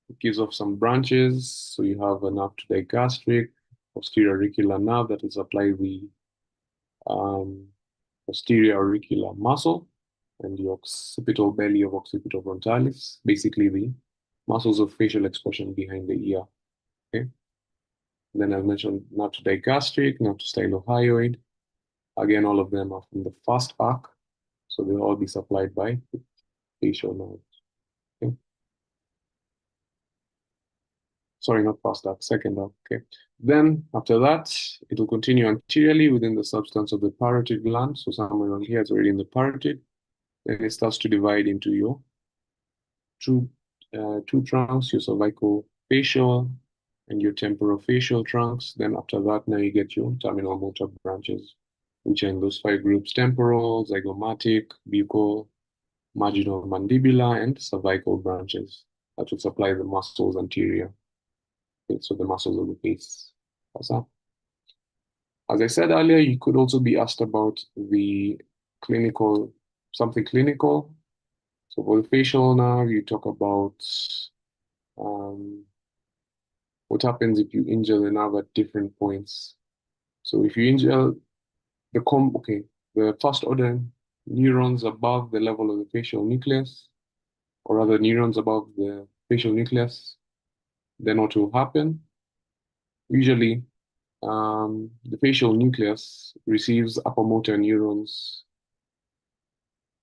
it gives off some branches. So you have a nerve to the gastric, posterior auricular nerve that will supply the posterior auricular muscle and the occipital belly of occipital frontalis, basically the muscles of facial expression behind the ear. Okay. Then I mentioned nerve to digastric, nerve to stylohyoid. Again, all of them are from the first arc, so they'll all be supplied by facial nerves. Okay. Sorry, not first arc, second arc. Okay. Then after that, it will continue anteriorly within the substance of the parotid gland. So somewhere around here, it's already in the parotid. Then it starts to divide into your two trunks, your cervicofacial and your temporofacial trunks. Then after that, now you get your terminal motor branches, which are in those 5 groups: temporal, zygomatic, buccal, marginal mandibular, and cervical branches that will supply the muscles anterior. Okay, so the muscles of the face. As I said earlier, you could also be asked about the clinical, something clinical. So for the facial nerve, you talk about what happens if you injure the nerve at different points. So if you injure the first order neurons above the level of the facial nucleus, or rather neurons above the facial nucleus, then what will happen? Usually, the facial nucleus receives upper motor neurons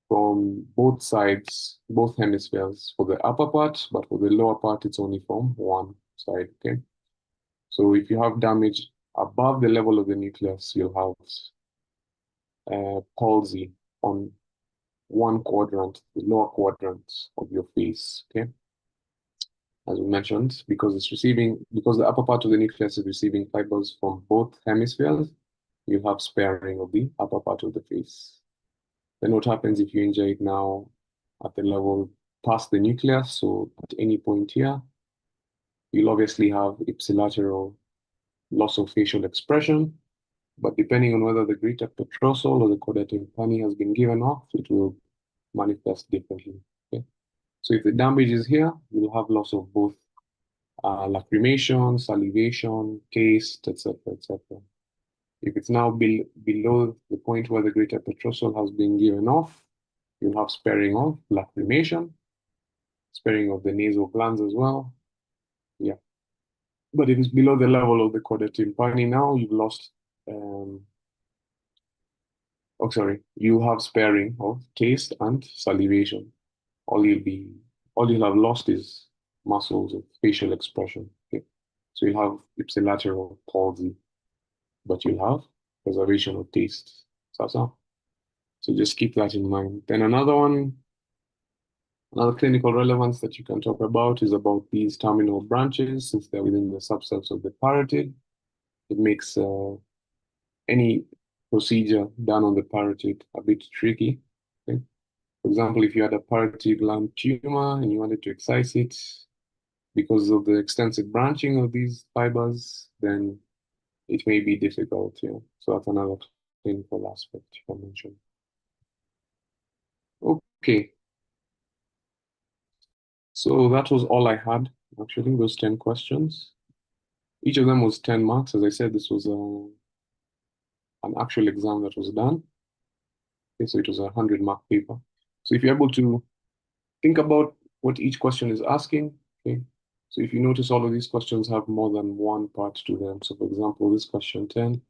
from both sides, both hemispheres for the upper part, but for the lower part, it's only from one side, okay? So if you have damage above the level of the nucleus, you'll have palsy on one quadrant, the lower quadrant of your face, okay? As we mentioned, because the upper part of the nucleus is receiving fibers from both hemispheres, you have sparing of the upper part of the face. Then what happens if you injure it now at the level past the nucleus? So at any point here, you'll obviously have ipsilateral loss of facial expression, but depending on whether the greater petrosal or the chorda tympani has been given off, it will manifest differently. Okay? So if the damage is here, you'll have loss of both lacrimation, salivation, taste, etc., etc. If it's now below the point where the greater petrosal has been given off, you'll have sparing of lacrimation, sparing of the nasal glands as well. Yeah. But if it's below the level of the chorda tympani now, you've lost, oh, sorry, you have sparing of taste and salivation. All you'll be, all you'll have lost is muscles of facial expression. Okay, so you'll have ipsilateral palsy, but you'll have preservation of taste. So just keep that in mind. Then another one, another clinical relevance that you can talk about is about these terminal branches, since they're within the subcells of the parotid. It makes any procedure done on the parotid a bit tricky. Okay? For example, if you had a parotid gland tumor and you wanted to excise it because of the extensive branching of these fibers, then it may be difficult. Yeah. So that's another clinical aspect you can mention. Okay. So that was all I had, actually, those 10 questions. Each of them was 10 marks. As I said, this was an actual exam that was done. Okay, so it was a 100-mark paper. So if you're able to think about what each question is asking, okay? So if you notice, all of these questions have more than one part to them. So for example, this question 10,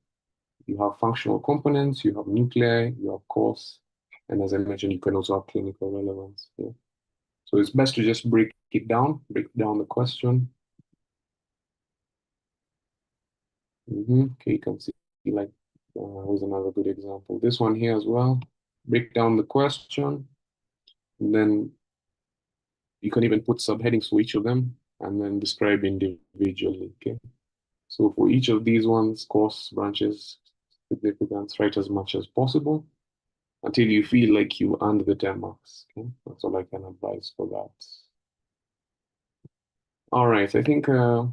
you have functional components, you have nuclei, you have course, and as I mentioned, you can also have clinical relevance. Yeah? So it's best to just break down the question. Okay, you can see like here's another good example. This one here as well. Break down the question, and then you can even put subheadings for each of them, and then describe individually. Okay. So for each of these ones, course, branches, significance, write as much as possible until you feel like you earned the 10 marks. Okay. That's all I can advise for that. All right. I think I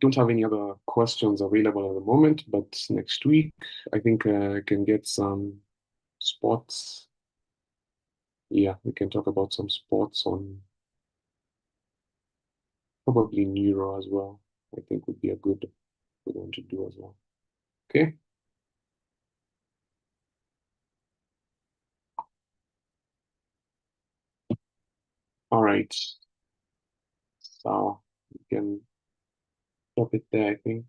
don't have any other questions available at the moment, but next week I think I can get some sports. Yeah, we can talk about some sports on probably neuro as well. I think would be a good one to do as well. Okay. All right. So we can stop it there, I think.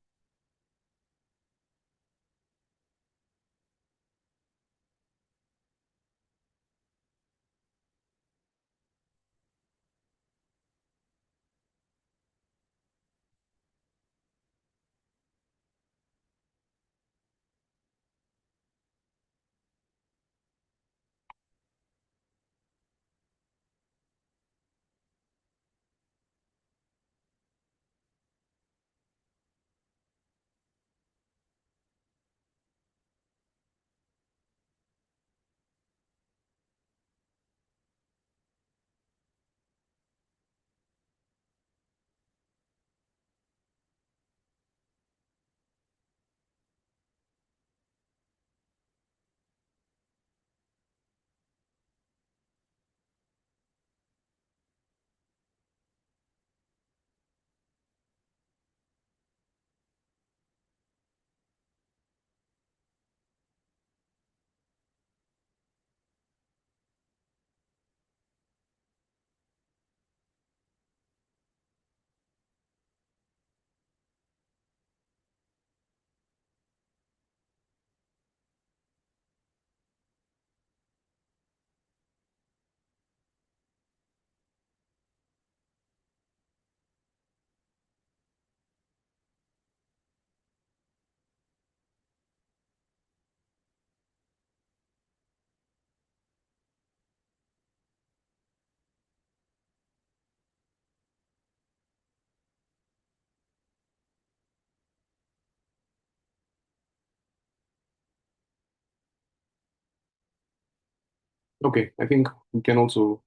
Okay, I think we can also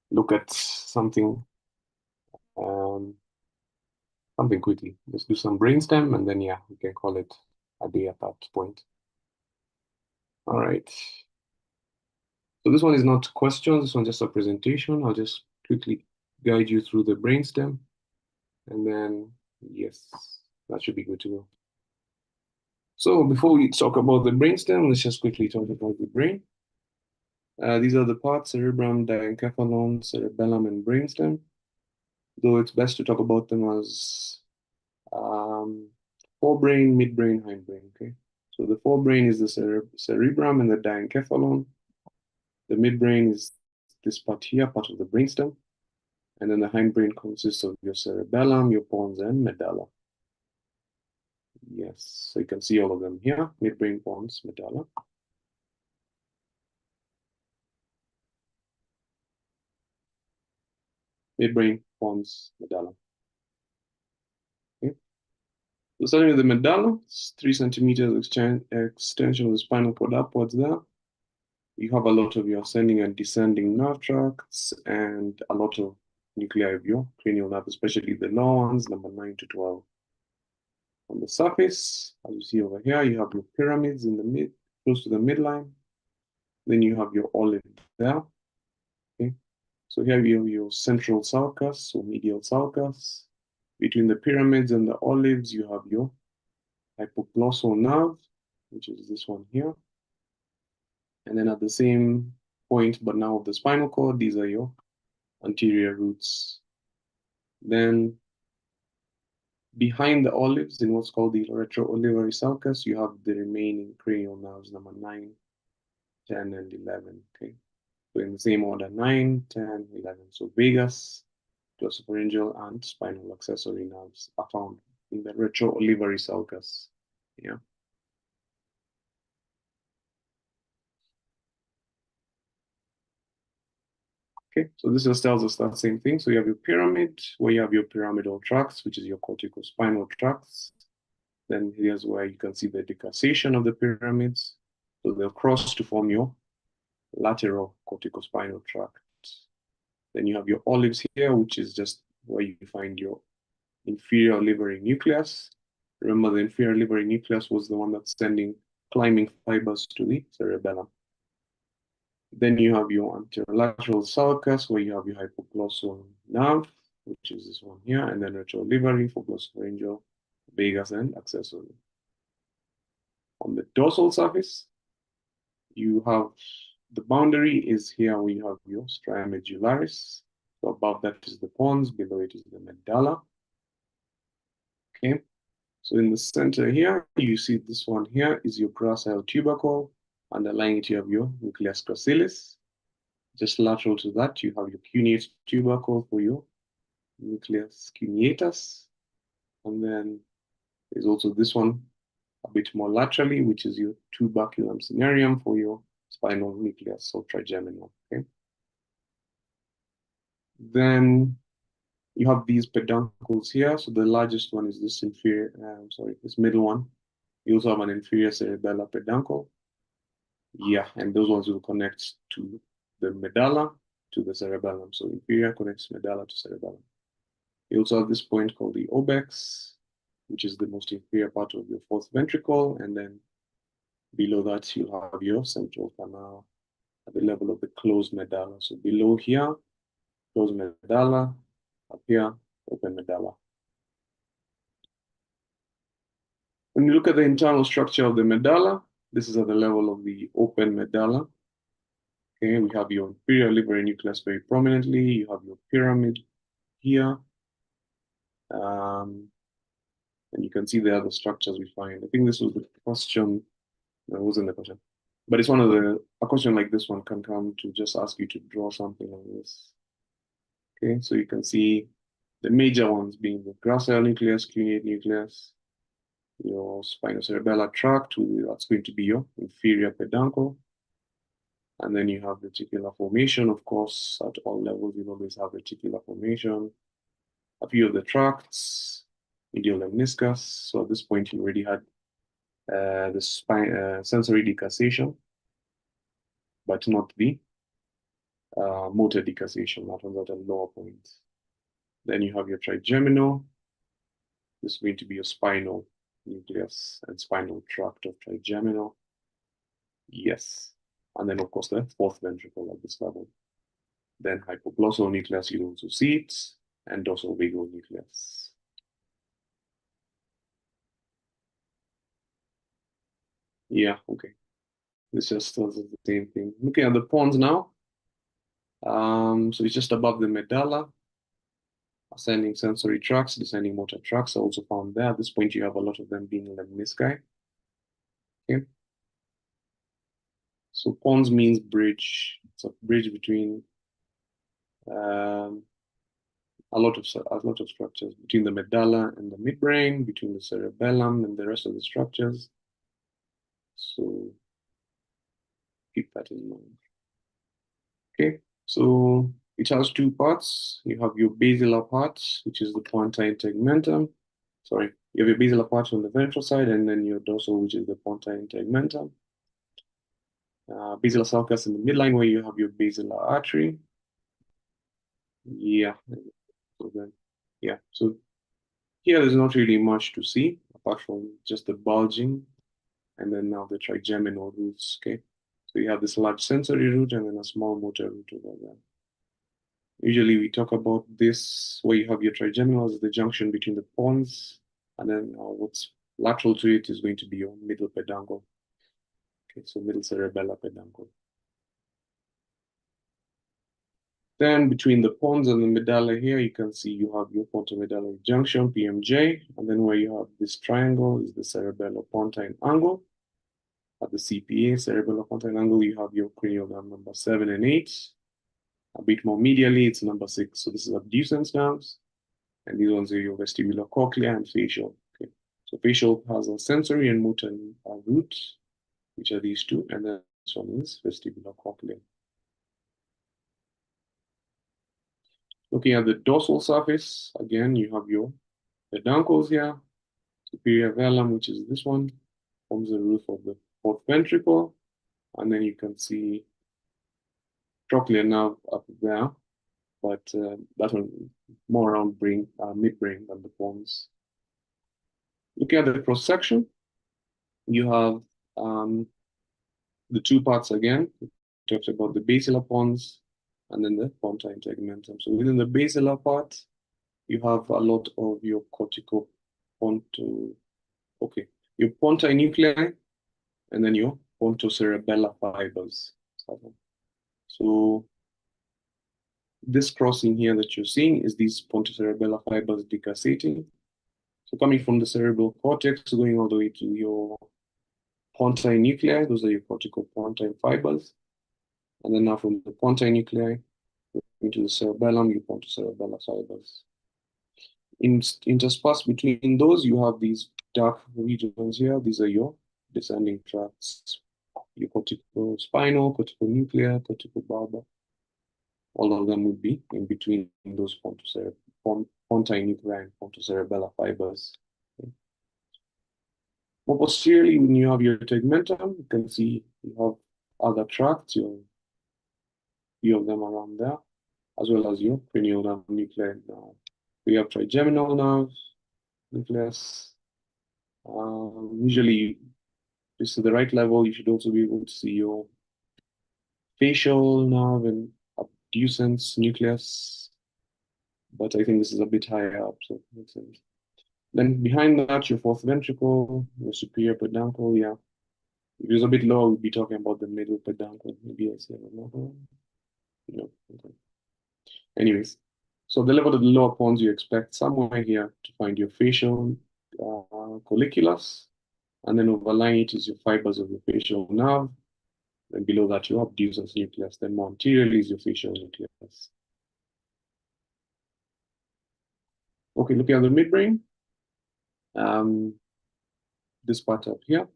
look at um, something quickly. Let's do some brainstem, and then yeah, we can call it a day at that point. All right. So this one is not questions. This one's just a presentation. I'll just quickly guide you through the brainstem, and then yes, that should be good to go. So before we talk about the brainstem, let's just quickly talk about the brain. These are the parts: cerebrum, diencephalon, cerebellum, and brainstem. Though it's best to talk about them as um, forebrain, midbrain, hindbrain. Okay. So the forebrain is the cerebrum and the diencephalon. The midbrain is this part here, part of the brainstem. And then the hindbrain consists of your cerebellum, your pons, and medulla. Yes, so you can see all of them here, midbrain, pons, medulla. Midbrain, pons, medulla. Okay. So starting with the medulla, it's 3 centimeters extension of the spinal cord upwards there. You have a lot of your ascending and descending nerve tracts and a lot of nuclei of your cranial nerve, especially the lower ones, number 9 to 12. On the surface, as you see over here, you have your pyramids in the mid, close to the midline. Then you have your olive there. Okay. So here you have your central sulcus or medial sulcus. Between the pyramids and the olives, you have your hypoglossal nerve, which is this one here. And then at the same point, but now of the spinal cord, these are your anterior roots. Then behind the olives, in what's called the retroolivary sulcus, you have the remaining cranial nerves, number 9, 10, and 11. Okay. So in the same order, 9, 10, 11. So vagus, glossopharyngeal, and spinal accessory nerves are found in the retroolivary sulcus. Yeah. Okay, so this just tells us that same thing. So you have your pyramid, where you have your pyramidal tracts, which is your corticospinal tracts. Then here's where you can see the decussation of the pyramids. So they'll cross to form your lateral corticospinal tract. Then you have your olives here, which is just where you find your inferior olivary nucleus. Remember, the inferior olivary nucleus was the one that's sending climbing fibers to the cerebellum. Then you have your anterolateral sulcus, where you have your hypoglossal nerve, which is this one here, and then retroolivary for glossopharyngeal, vagus, and accessory. On the dorsal surface, you have the boundary is here where you have your stria medullaris. So above that is the pons, below it is the medulla. Okay. So in the center here, you see this one here is your gracile tubercle. Underlying it, you have your nucleus gracilis. Just lateral to that, you have your cuneate tubercle for your nucleus cuneatus. And then there's also this one a bit more laterally, which is your tuberculum cinereum for your spinal nucleus, so trigeminal. Okay. Then you have these peduncles here. So the largest one is this this middle one. You also have an inferior cerebellar peduncle. Yeah, and those ones will connect to the medulla to the cerebellum. So inferior connects medulla to cerebellum. You also have this point called the obex, which is the most inferior part of your fourth ventricle. And then below that, you have your central canal at the level of the closed medulla. So below here, closed medulla, up here, open medulla. When you look at the internal structure of the medulla, this is at the level of the open medulla. Okay, we have your inferior olivary nucleus very prominently. You have your pyramid here. And you can see the other structures we find. I think this was the question. No, it wasn't the question. But it's a question like this one can come to just ask you to draw something like this. Okay, so you can see the major ones being the gracile nucleus, cuneate nucleus, your spinocerebellar tract, that's going to be your inferior peduncle. And then you have reticular formation, of course, at all levels, you always have reticular formation. A few of the tracts, medial lemniscus. So at this point, you already had the sensory decussation, but not the motor decussation. That one's at a lower point. Then you have your trigeminal. This is going to be your spinal nucleus and spinal tract of trigeminal. Yes. And then, of course, the fourth ventricle at this level. Then hypoglossal nucleus, you also see it, and dorsal vagal nucleus. Yeah, okay. This just tells us the same thing. Looking at the pons now. So it's just above the medulla. Ascending sensory tracts, descending motor tracts are also found there. At this point, you have a lot of them being lemnisci. Okay. So pons means bridge. It's a bridge between um, a lot of structures, between the medulla and the midbrain, between the cerebellum and the rest of the structures. So keep that in mind. Okay, so it has two parts. You have your basilar part, which is the pontine tegmentum. Sorry, you have your basilar part on the ventral side, and then your dorsal, which is the pontine tegmentum. Basilar sulcus in the midline, where you have your basilar artery. Yeah. So then, yeah. So here, there's not really much to see apart from just the bulging, and then now the trigeminal roots. Okay. So you have this large sensory root and then a small motor root over there. Usually we talk about this where you have your trigeminal as the junction between the pons, and then what's lateral to it is going to be your middle peduncle. Okay, so middle cerebellar peduncle. Then between the pons and the medulla here, you can see you have your pontomedullary junction, PMJ, and then where you have this triangle is the cerebellopontine angle. At the CPA, cerebellopontine angle, you have your cranial nerve number 7 and 8. A bit more medially, it's number 6. So this is abducens nerves. And these ones are your vestibular cochlea and facial. Okay. So facial has a sensory and motor root, which are these two, and then this one is vestibular cochlea. Looking at the dorsal surface, again, you have your peduncles here, superior velum, which is this one, forms the roof of the fourth ventricle, and then you can see trochlear nerve up there, but that one more around midbrain than the pons. Looking at the cross section, you have the two parts again. We talked about the basilar pons and then the pontine tegmentum. So within the basilar part, you have a lot of your your pontine nuclei, and then your pontocerebellar fibers. So this crossing here that you're seeing is these pontocerebellar fibers decussating. So coming from the cerebral cortex, going all the way to your pontine nuclei, those are your corticopontine fibers. And then now from the pontine nuclei into the cerebellum, you pontocerebellar fibers. Interspersed between those, you have these dark regions here. These are your descending tracts, your corticospinal, corticonuclear, corticobulbar. All of them would be in between those pontine nuclei and pontocerebellar fibers. Okay. More posteriorly, when you have your tegmentum, you can see you have other tracts, your few of them around there, as well as your cranial nerve nuclei. Now, we have trigeminal nerve, nucleus. Usually, this is the right level. You should also be able to see your facial nerve and abducens nucleus. But I think this is a bit higher up, so it makes sense. Then behind that, your fourth ventricle, your superior peduncle. Yeah, if it was a bit lower, we'd be talking about the middle peduncle. Maybe I say no. Okay. Anyways, so the level of the lower pons, you expect somewhere here to find your facial colliculus, and then overlying it is your fibers of your facial nerve. Then below that, your abducens nucleus. Then more anteriorly is your facial nucleus. Okay, looking at the midbrain, this part up here.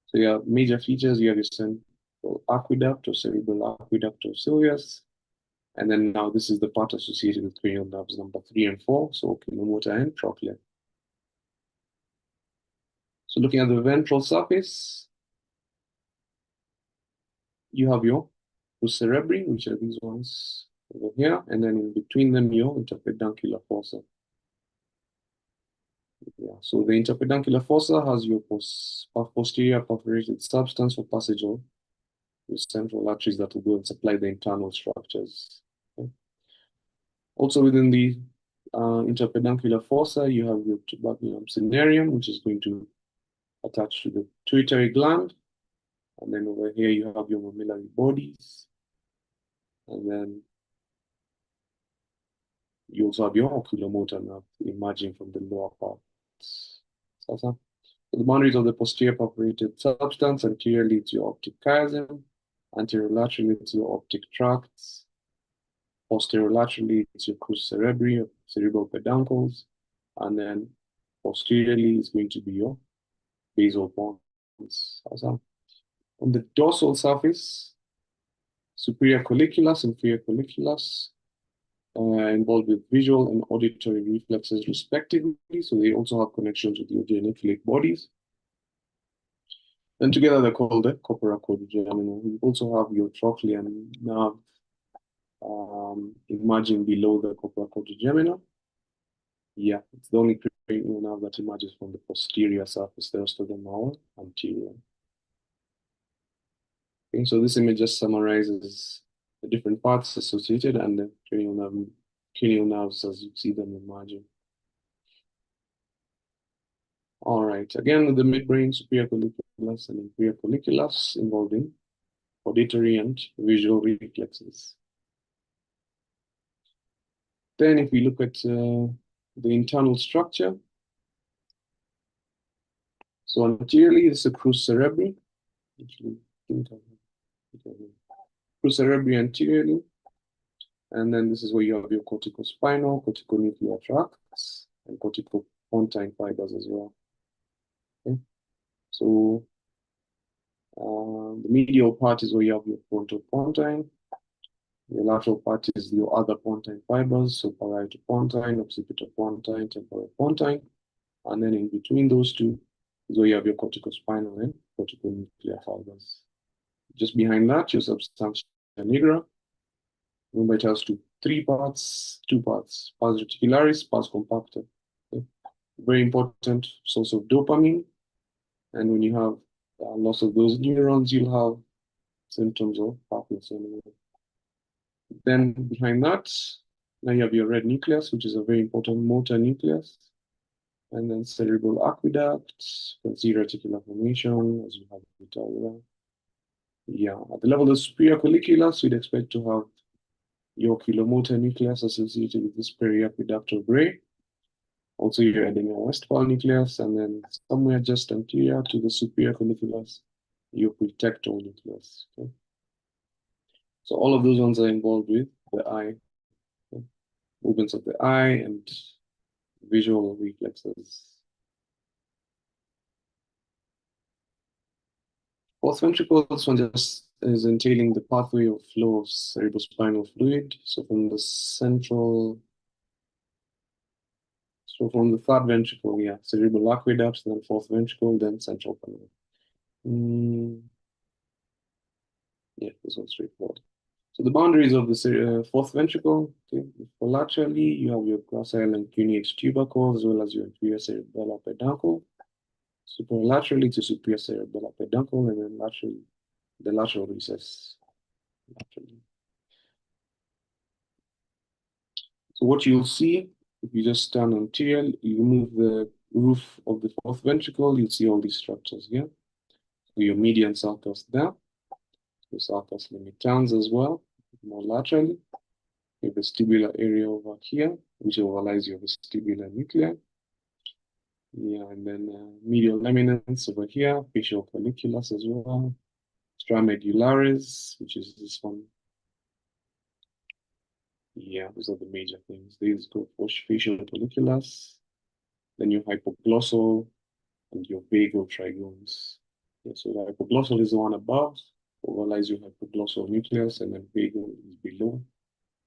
So you have major features. You have your central aqueduct or cerebral aqueduct of Sylvius. And then now this is the part associated with cranial nerves number 3 and 4, so oculomotor and trochlear. So looking at the ventral surface, you have your cerebri, which are these ones over here, and then in between them, your interpeduncular fossa. Yeah, so the interpeduncular fossa has your posterior perforated substance for passage of your central arteries that will go and supply the internal structures. Okay. Also within the interpeduncular fossa, you have your tuberculum cinereum, which is going to attach to the pituitary gland. And then over here, you have your mammillary bodies. And then you also have your oculomotor nerve emerging from the lower parts. So So the boundaries of the posterior perforated substance: anteriorly to your optic chiasm, anterolaterally to your optic tracts, posterolaterally to your crus cerebri, or cerebral peduncles, and then posteriorly is going to be your basal pons. On the dorsal surface, superior colliculus, inferior colliculus, involved with visual and auditory reflexes respectively. So they also have connections with your geniculate bodies. And together they're called the corpora quadrigemina. You also have your trochlear nerve emerging below the corpora quadrigemina. Yeah, it's the only cranial nerve that emerges from the posterior surface. The rest of them are all anterior. Okay, so this image just summarizes the different parts associated and the cranial nerves as you see them emerging. All right, again, the midbrain, superior colliculus and inferior colliculus involving auditory and visual reflexes. Then if we look at the internal structure, so anteriorly is the crus cerebri. Crus cerebri anteriorly, and then this is where you have your corticospinal, corticonuclear tracts, and corticopontine fibers as well. Okay. So the medial part is where you have your frontopontine. The lateral part is your other pontine fibers, so parietopontine, occipitopontine, temporopontine. And then in between those two is where you have your corticospinal and corticonuclear fibers. Just behind that, your substantia nigra. Remember, it has two parts, pars reticularis, pars compacta. Okay. Very important source of dopamine. And when you have loss of those neurons, you'll have symptoms of Parkinson. Then behind that, now you have your red nucleus, which is a very important motor nucleus. And then cerebral aqueduct, you can see reticular formation as you have medulla. Yeah, at the level of the superior colliculus, we'd expect to have your oculomotor nucleus associated with this periaqueductal gray. Also, your Edinburgh-Westphal nucleus, and then somewhere just anterior to the superior colliculus, your pretectal nucleus. Okay? So all of those ones are involved with the eye, okay? Movements of the eye and visual reflexes. Fourth ventricle, this one just is entailing the pathway of flow of cerebrospinal fluid. So from the third ventricle, yeah, cerebral aqueduct, then fourth ventricle, then central canal. Yeah, this one's straightforward. So the boundaries of the fourth ventricle, okay, laterally, you have your gracile and cuneate tubercle, as well as your inferior cerebellar peduncle. Superlaterally to superior cerebellar peduncle, and then laterally, the lateral recess. Laterally. So what you'll see, if you just stand anterior, you remove the roof of the fourth ventricle, you'll see all these structures here. So your median sulcus there, your sulcus limitans as well, more laterally. Your vestibular area over here, which overlies your vestibular nuclei. Yeah, and then medial eminence over here, facial colliculus as well. Medullaris, which is this one. Yeah, those are the major things. These go for facial colliculus, then your hypoglossal and your vagal trigones. Yeah, so the hypoglossal is the one above, overlies your hypoglossal nucleus, and then vagal is below,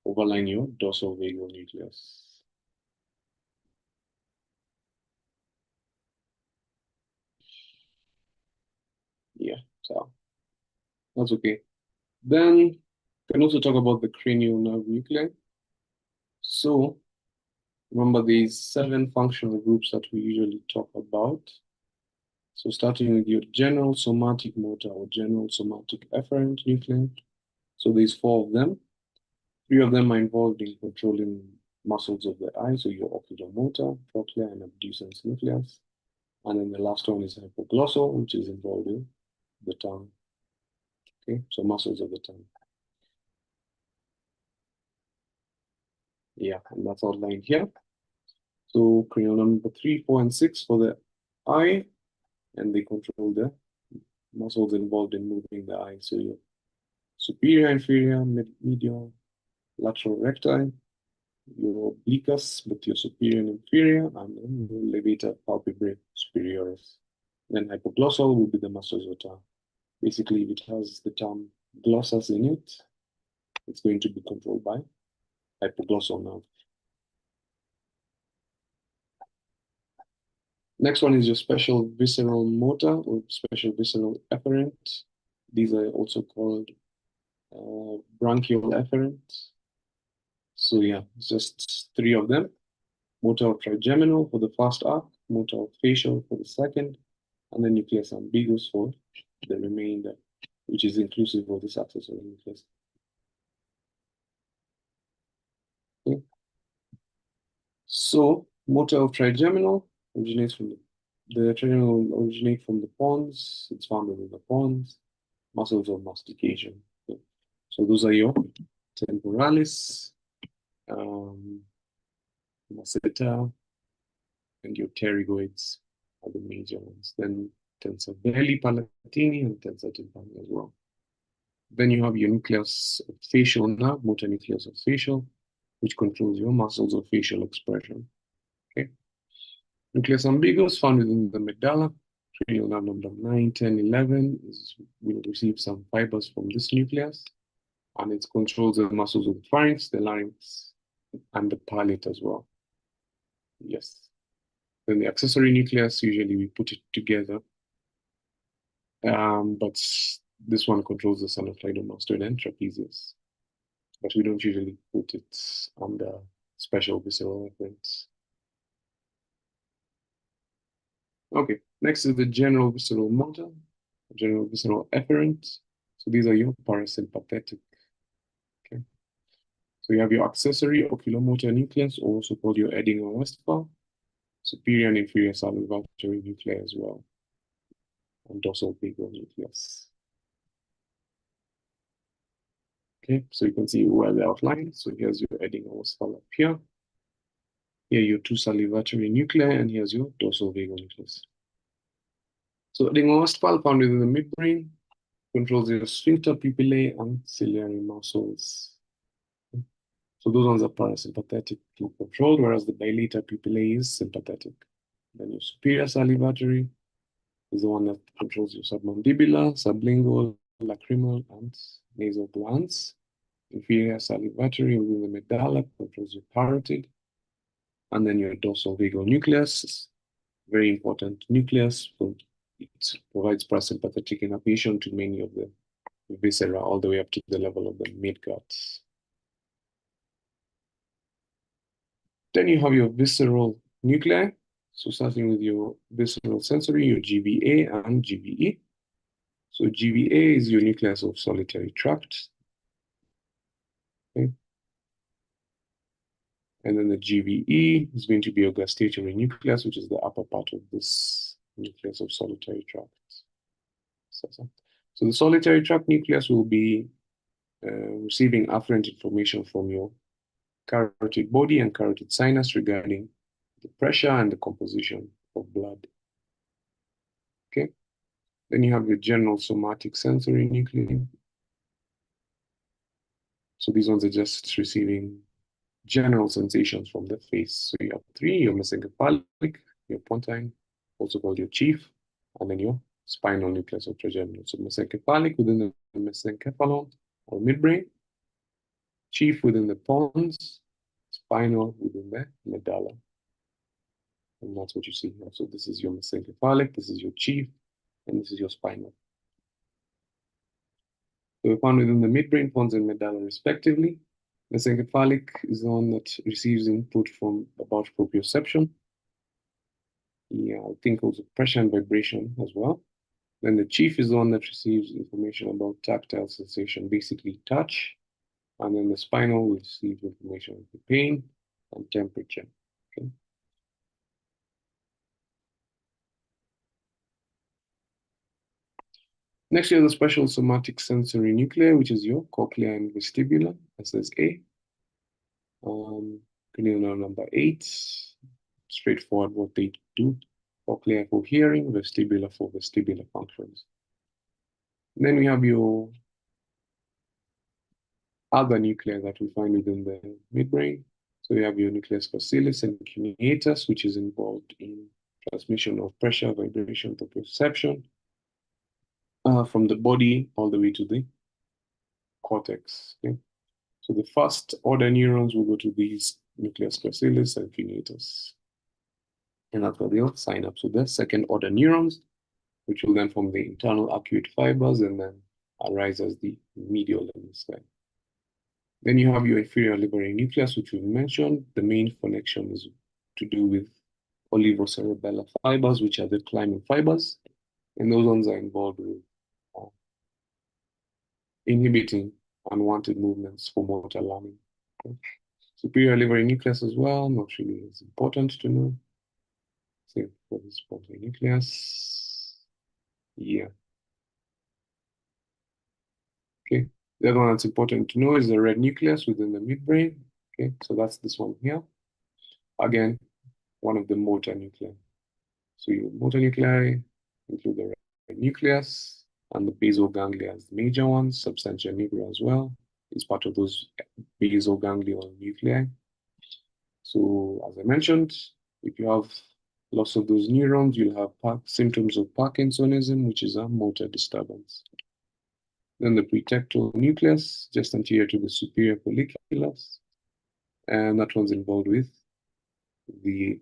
overlying your dorsal vagal nucleus. Yeah, so that's okay. Then we can also talk about the cranial nerve nuclei. So remember these 7 functional groups that we usually talk about. So starting with your general somatic motor or general somatic efferent nuclei. So there's 4 of them. 3 of them are involved in controlling muscles of the eye, so your oculomotor, trochlear, and abducens nucleus. And then the last one is hypoglossal, which is involved in the tongue. Okay, so muscles of the tongue. Yeah, and that's outlined here. So cranial number 3, 4, and 6 for the eye. and they control the muscles involved in moving the eye. So your superior, inferior, medial, lateral recti, your obliquus, but your superior and inferior, and then your levator palpebrae superioris. Then hypoglossal will be the muscles that are basically, if it has the term glossus in it, it's going to be controlled by hypoglossal nerve. Next one is your special visceral motor or special visceral efferent. These are also called branchial efferent. So yeah, it's just three of them. Motor trigeminal for the first arc, motor facial for the second, and then nucleus ambiguous for the remainder, which is inclusive of this accessory nucleus. Okay. So motor of trigeminal originates from the trigeminal originate from the pons. It's found within the pons, muscles of mastication. Okay. So those are your temporalis, masseter, and your pterygoids are the major ones. Then tensor belli palatini and tensor tympani as well. Then you have your nucleus of facial nerve, motor nucleus of facial, which controls your muscles of facial expression. Okay. Nucleus ambiguous found within the medulla. Cranial nerve number 9, 10, 11 will receive some fibers from this nucleus, and it controls the muscles of the pharynx, the larynx, and the palate as well. Yes. Then the accessory nucleus, usually we put it together, but this one controls the sonocleidomastoid and trapezius, but we don't usually put it under special visceral efferents. Okay, next is the general visceral motor, general visceral efferent. So these are your parasympathetic. Okay, so you have your accessory oculomotor nucleus, also called your Edinger-Westphal, superior and inferior salivatory nuclei as well, and dorsal vagal nucleus. Okay, so you can see where they're outlined. So here's your Edinger-Westphal up here. Here are your two salivatory nuclei, and here's your dorsal vagal nucleus. So Edinger-Westphal found within the midbrain, controls your sphincter pupillae and ciliary muscles. So those ones are parasympathetically controlled, whereas the dilator pupillae is sympathetic. Then your superior salivatory is the one that controls your submandibular, sublingual, lacrimal, and nasal glands. Inferior salivatory within the medulla controls your parotid. And then your dorsal vagal nucleus, very important nucleus. So it provides parasympathetic innervation to many of the viscera all the way up to the level of the midgut. Then you have your visceral nuclei. So starting with your visceral sensory, your GVA and GVE. So GVA is your nucleus of solitary tract. Okay. And then the GVE is going to be your gustatory nucleus, which is the upper part of this nucleus of solitary tract. So the solitary tract nucleus will be receiving afferent information from your carotid body and carotid sinus regarding the pressure and the composition of blood. Okay. Then you have your general somatic sensory nuclei. So these ones are just receiving general sensations from the face. So you have three: your mesencephalic, your pontine, also called your chief, and then your spinal nucleus of trigeminal. So mesencephalic within the mesencephalon or midbrain, chief within the pons, spinal within the medulla. And that's what you see here. So this is your mesencephalic, this is your chief, and this is your spinal. So we found within the midbrain, pons, and medulla respectively. Mesencephalic is the one that receives input from about proprioception. Yeah, I think also pressure and vibration as well. Then the chief is the one that receives information about tactile sensation, basically touch. And then the spinal will receive information of pain and temperature. Okay. Next, you have the special somatic sensory nuclei, which is your cochlea and vestibula, SSA. Cranial nerve number 8, straightforward what they do. Cochlear for hearing, vestibular for vestibular functions. And then we have your other nuclei that we find within the midbrain. So we have your nucleus facialis and cuneatus, which is involved in transmission of pressure, vibration, proprioception from the body all the way to the cortex. Okay? So the first order neurons will go to these nucleus facialis and cuneatus. And that's where they'll sign up. So the second order neurons, which will then form the internal acute fibers and then arise as the medial limb. Then you have your inferior limbary nucleus, which we mentioned. The main connection is to do with olivocerebellar fibers, which are the climbing fibers. And those ones are involved with inhibiting unwanted movements for motor learning. Okay. Superior limbary nucleus as well, not really as important to know. Same for this pontine nucleus. Yeah. Okay. The other one that's important to know is the red nucleus within the midbrain. Okay, so that's this one here. Again, one of the motor nuclei. So your motor nuclei include the red nucleus and the basal ganglia as the major ones. Substantia nigra as well is part of those basal ganglion nuclei. So as I mentioned, if you have loss of those neurons, you'll have symptoms of Parkinsonism, which is a motor disturbance. Then the pretectal nucleus, just anterior to the superior colliculus, and that one's involved with the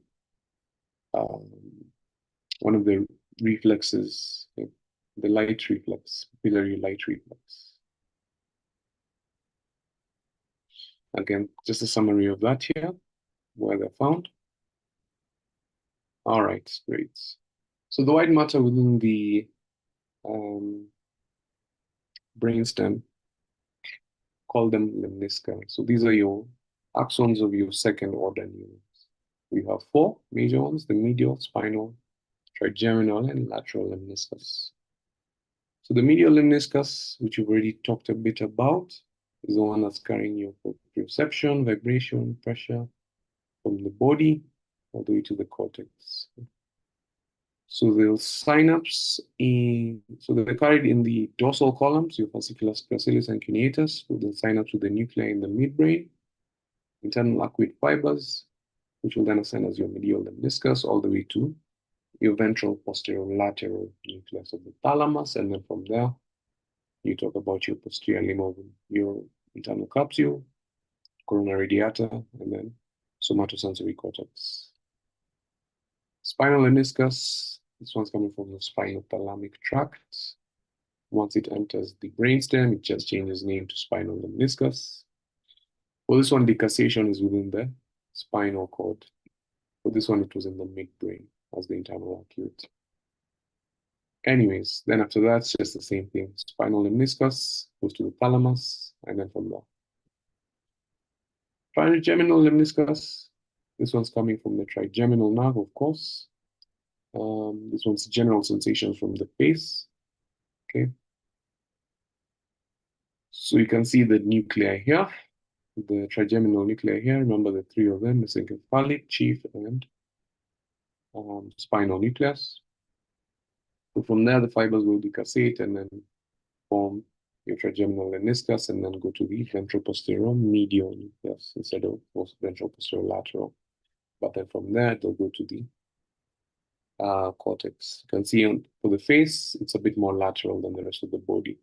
one of the reflexes, the light reflex, pupillary light reflex. Again, just a summary of that here, where they're found. All right, great. So the white matter within the brainstem, call them lemnisca. So these are your axons of your second order neurons. We have four major ones: the medial, spinal, trigeminal, and lateral lemniscus. So the medial lemniscus, which we've already talked a bit about, is the one that's carrying your proprioception, vibration, pressure from the body all the way to the cortex. So they'll synapse so they're carried in the dorsal columns, your fasciculus, gracilis, and cuneatus, with the synapse with the nuclei in the midbrain, internal acute fibers, which will then ascend as your medial lemniscus all the way to your ventral posterolateral nucleus of the thalamus, and then from there, you talk about your posterior limb of your internal capsule, corona radiata, and then somatosensory cortex. Spinal lemniscus, this one's coming from the spinothalamic tract. Once it enters the brainstem, it just changes name to spinal lemniscus. For this one, decussation is within the spinal cord. For this one, it was in the midbrain as the internal acute. Anyways, then after that, it's just the same thing. Spinal lemniscus goes to the thalamus, and then from there. Trigeminal lemniscus, this one's coming from the trigeminal nerve, of course. This one's general sensations from the face. Okay. So you can see the nuclei here, the trigeminal nuclei here. Remember the three of them: mesencephalic, chief, and spinal nucleus. So from there, the fibers will decussate and then form your trigeminal lemniscus, and then go to the ventral posterior medial nucleus instead of ventral posterior lateral. But then from there, they'll go to the cortex. You can see for the face, it's a bit more lateral than the rest of the body.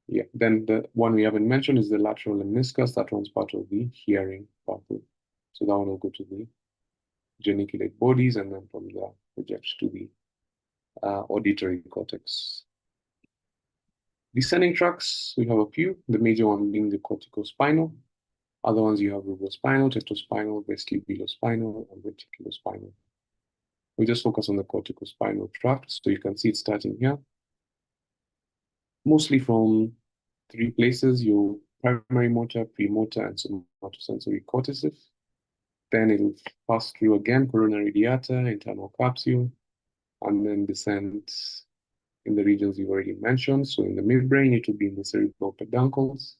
Yeah. Then the one we haven't mentioned is the lateral lemniscus. That one's part of the hearing pathway. So that one will go to the geniculate bodies, and then from there projects to the auditory cortex. Descending tracts, we have a few. The major one being the corticospinal. Other ones you have rubospinal, tetraspinal, vestibulospinal, and reticulospinal. We just focus on the corticospinal tract. So you can see it starting here. Mostly from three places: your primary motor, premotor, and somatosensory cortices. Then it'll pass through again corona radiata, internal capsule, and then descend in the regions you've already mentioned. So in the midbrain, it will be in the cerebral peduncles.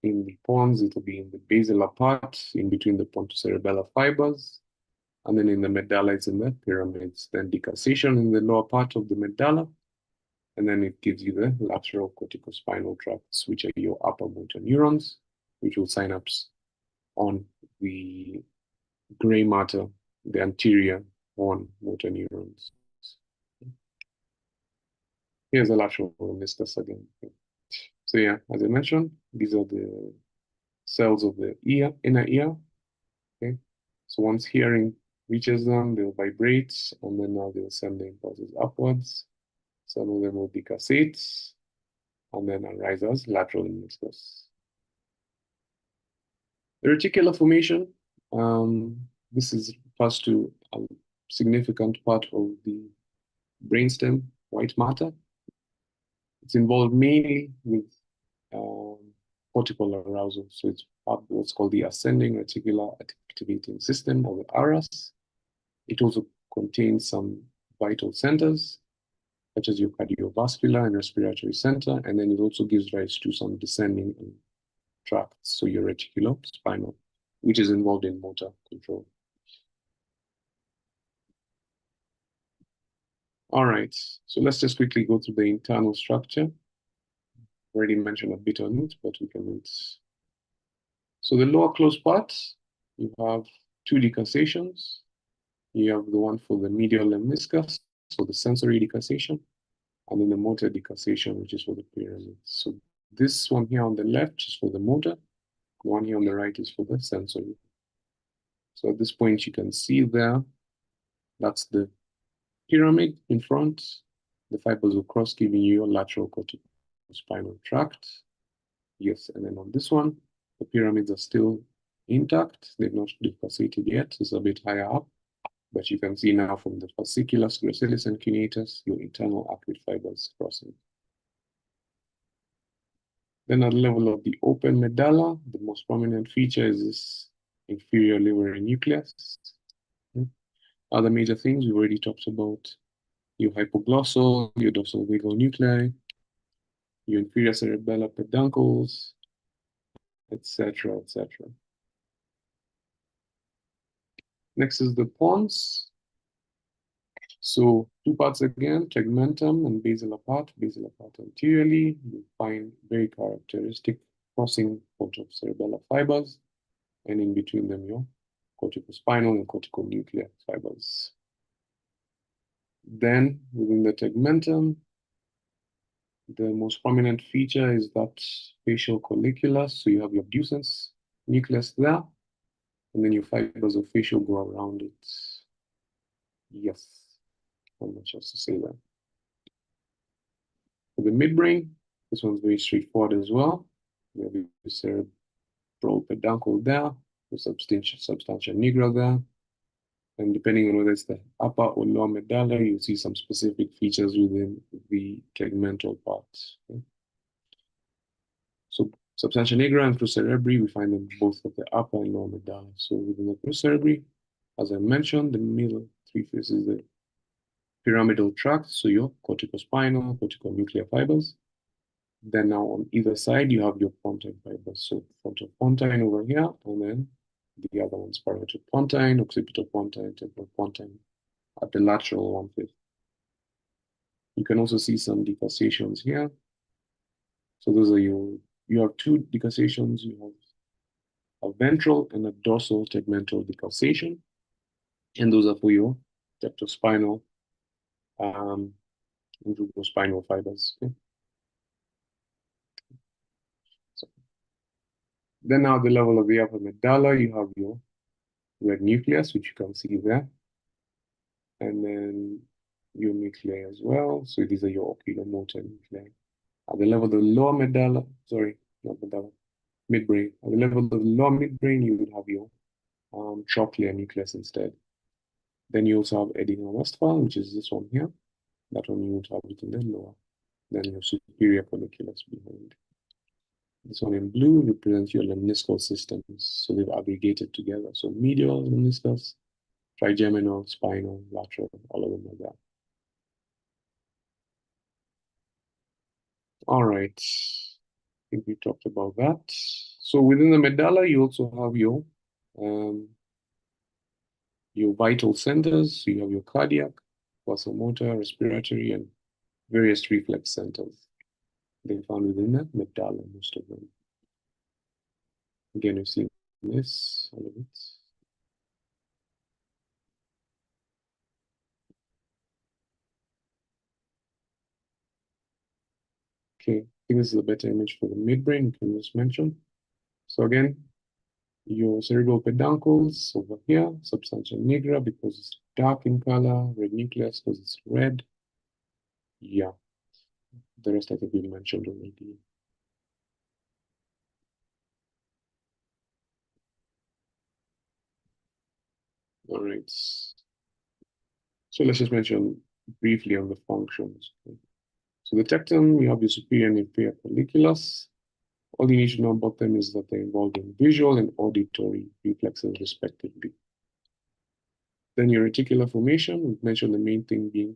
In the pons, it will be in the basilar part, in between the pontocerebellar fibers. And then in the medulla, it's in the pyramids. Then decussation in the lower part of the medulla. And then it gives you the lateral corticospinal tracts, which are your upper motor neurons, which will synapse on the gray matter, the anterior horn motor neurons. Here's the lateral meniscus again. So yeah, as I mentioned, these are the cells of the ear, inner ear. Okay. So once hearing reaches them, they'll vibrate, and then now they'll send the impulses upwards. Some of them will decussate, and then arise as lateral meniscus. The reticular formation, this is refers to a significant part of the brainstem white matter. It's involved mainly with cortical arousal. So it's part of what's called the ascending reticular activating system, or the ARAS. It also contains some vital centers, such as your cardiovascular and respiratory center, and then it also gives rise to some descending tracts, so your reticulospinal, which is involved in motor control. All right, so let's just quickly go through the internal structure. Already mentioned a bit on it, but we can read. So the lower closed part, you have two decussations. You have the one for the medial lemniscus, so the sensory decussation, and then the motor decussation, which is for the pyramid. So this one here on the left is for the motor, the one here on the right is for the sensory. So at this point, you can see there, that's the pyramid in front. The fibers will cross, giving you your lateral corticospinal tract. Yes, and then on this one, the pyramids are still intact. They've not decussated yet. It's a bit higher up. But you can see now from the fasciculus, gracilis, and cuneatus, your internal arcuate fibers crossing. Then at the level of the open medulla, the most prominent feature is this inferior liver nucleus. Other major things we've already talked about: your hypoglossal, your dorsal vagal nuclei, your inferior cerebellar peduncles, etc., etc. Next is the pons. So two parts again, tegmentum and basilar part anteriorly. You find very characteristic crossing pontocerebellar fibers, and in between them your corticospinal and corticonuclear fibers. Then within the tegmentum, the most prominent feature is that facial colliculus. So you have your abducens nucleus there, and then your fibers of facial go around it. Yes, not much else to say there. For the midbrain, this one's very straightforward as well. You have your cerebral peduncle there, the substantia nigra there. And depending on whether it's the upper or lower medulla, you'll see some specific features within the tegmental part. Okay? So substantia nigra and crus cerebri, we find them both at the upper and lower medulla. So within the crus cerebri, as I mentioned, the middle three faces the pyramidal tract, so your corticospinal, corticonuclear fibers. Then now on either side, you have your pontine fibers. So frontopontine over here, and then the other one's parietal-pontine, occipital-pontine, temporal-pontine at the lateral 1/5. You can also see some decussations here. So those are you have two decussations. You have a ventral and a dorsal tegmental decussation. And those are for your tectospinal and spinal fibers. Okay? So then now at the level of the upper medulla, you have your red nucleus, which you can see there. And then your nuclei as well. So these are your oculomotor nuclei. At the level of the lower medulla, sorry, not medulla, midbrain. At the level of the lower midbrain, you would have your trochlear nucleus instead. Then you also have Edinger-Westphal, which is this one here. That one you would have it in the lower. Then your superior colliculus behind. This one in blue represents your lemniscal systems. So they've aggregated together. So medial lemniscus, trigeminal, spinal, lateral, all of them like that. All right. I think we talked about that. So within the medulla, you also have your vital centers. So you have your cardiac, vasomotor, respiratory, and various reflex centers. They're found within the medulla, most of them. Again, you've seen this, all of it. Okay, I think this is a better image for the midbrain, you can just mention. So again, your cerebral peduncles over here, substantia nigra because it's dark in color, red nucleus because it's red. Yeah, the rest I think we mentioned already. All right. So let's just mention briefly on the functions. So the tectum, you have your superior and inferior colliculus. All you need to know about them is that they're involved in visual and auditory reflexes, respectively. Then your reticular formation, we've mentioned the main thing being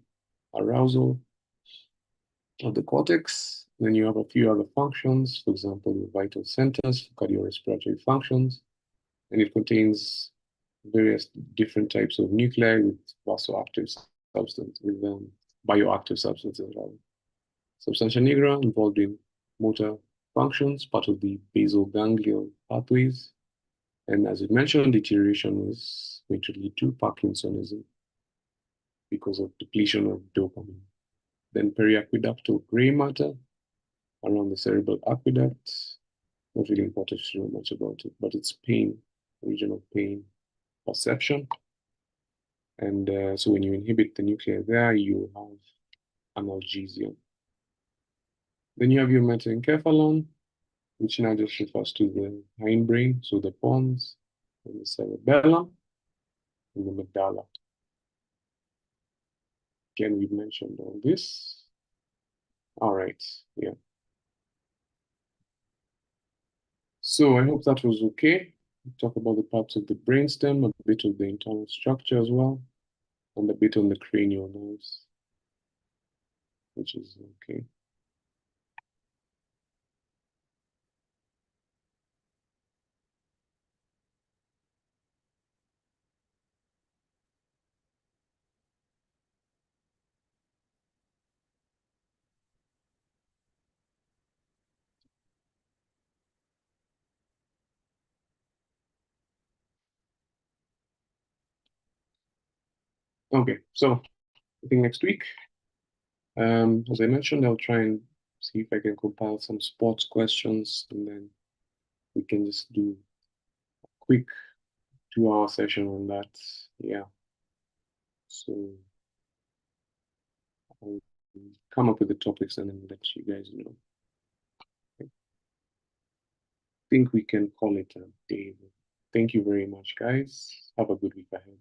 arousal of the cortex. Then you have a few other functions, for example, your vital centers, cardiorespiratory functions, and it contains various different types of nuclei with vasoactive substance, with bioactive substances rather. Substantia nigra involved in motor functions, part of the basal ganglion pathways. And as we mentioned, deterioration is going to lead to Parkinsonism because of depletion of dopamine. Then periaqueductal gray matter around the cerebral aqueduct. Not really important to know much about it, but it's pain, region of pain perception. And so when you inhibit the nuclei there, you have analgesia. Then you have your metaencephalon, which now just refers to the hindbrain, so the pons, and the cerebellum, and the medulla. Again, we've mentioned all this. All right, yeah. So I hope that was okay. We'll talk about the parts of the brainstem, a bit of the internal structure as well, and a bit on the cranial nerves, which is okay. Okay, so I think next week, as I mentioned, I'll try and see if I can compile some sports questions, and then we can just do a quick 2-hour session on that. Yeah. So I'll come up with the topics and then let you guys know. I think we can call it a day. Thank you very much, guys. Have a good week ahead.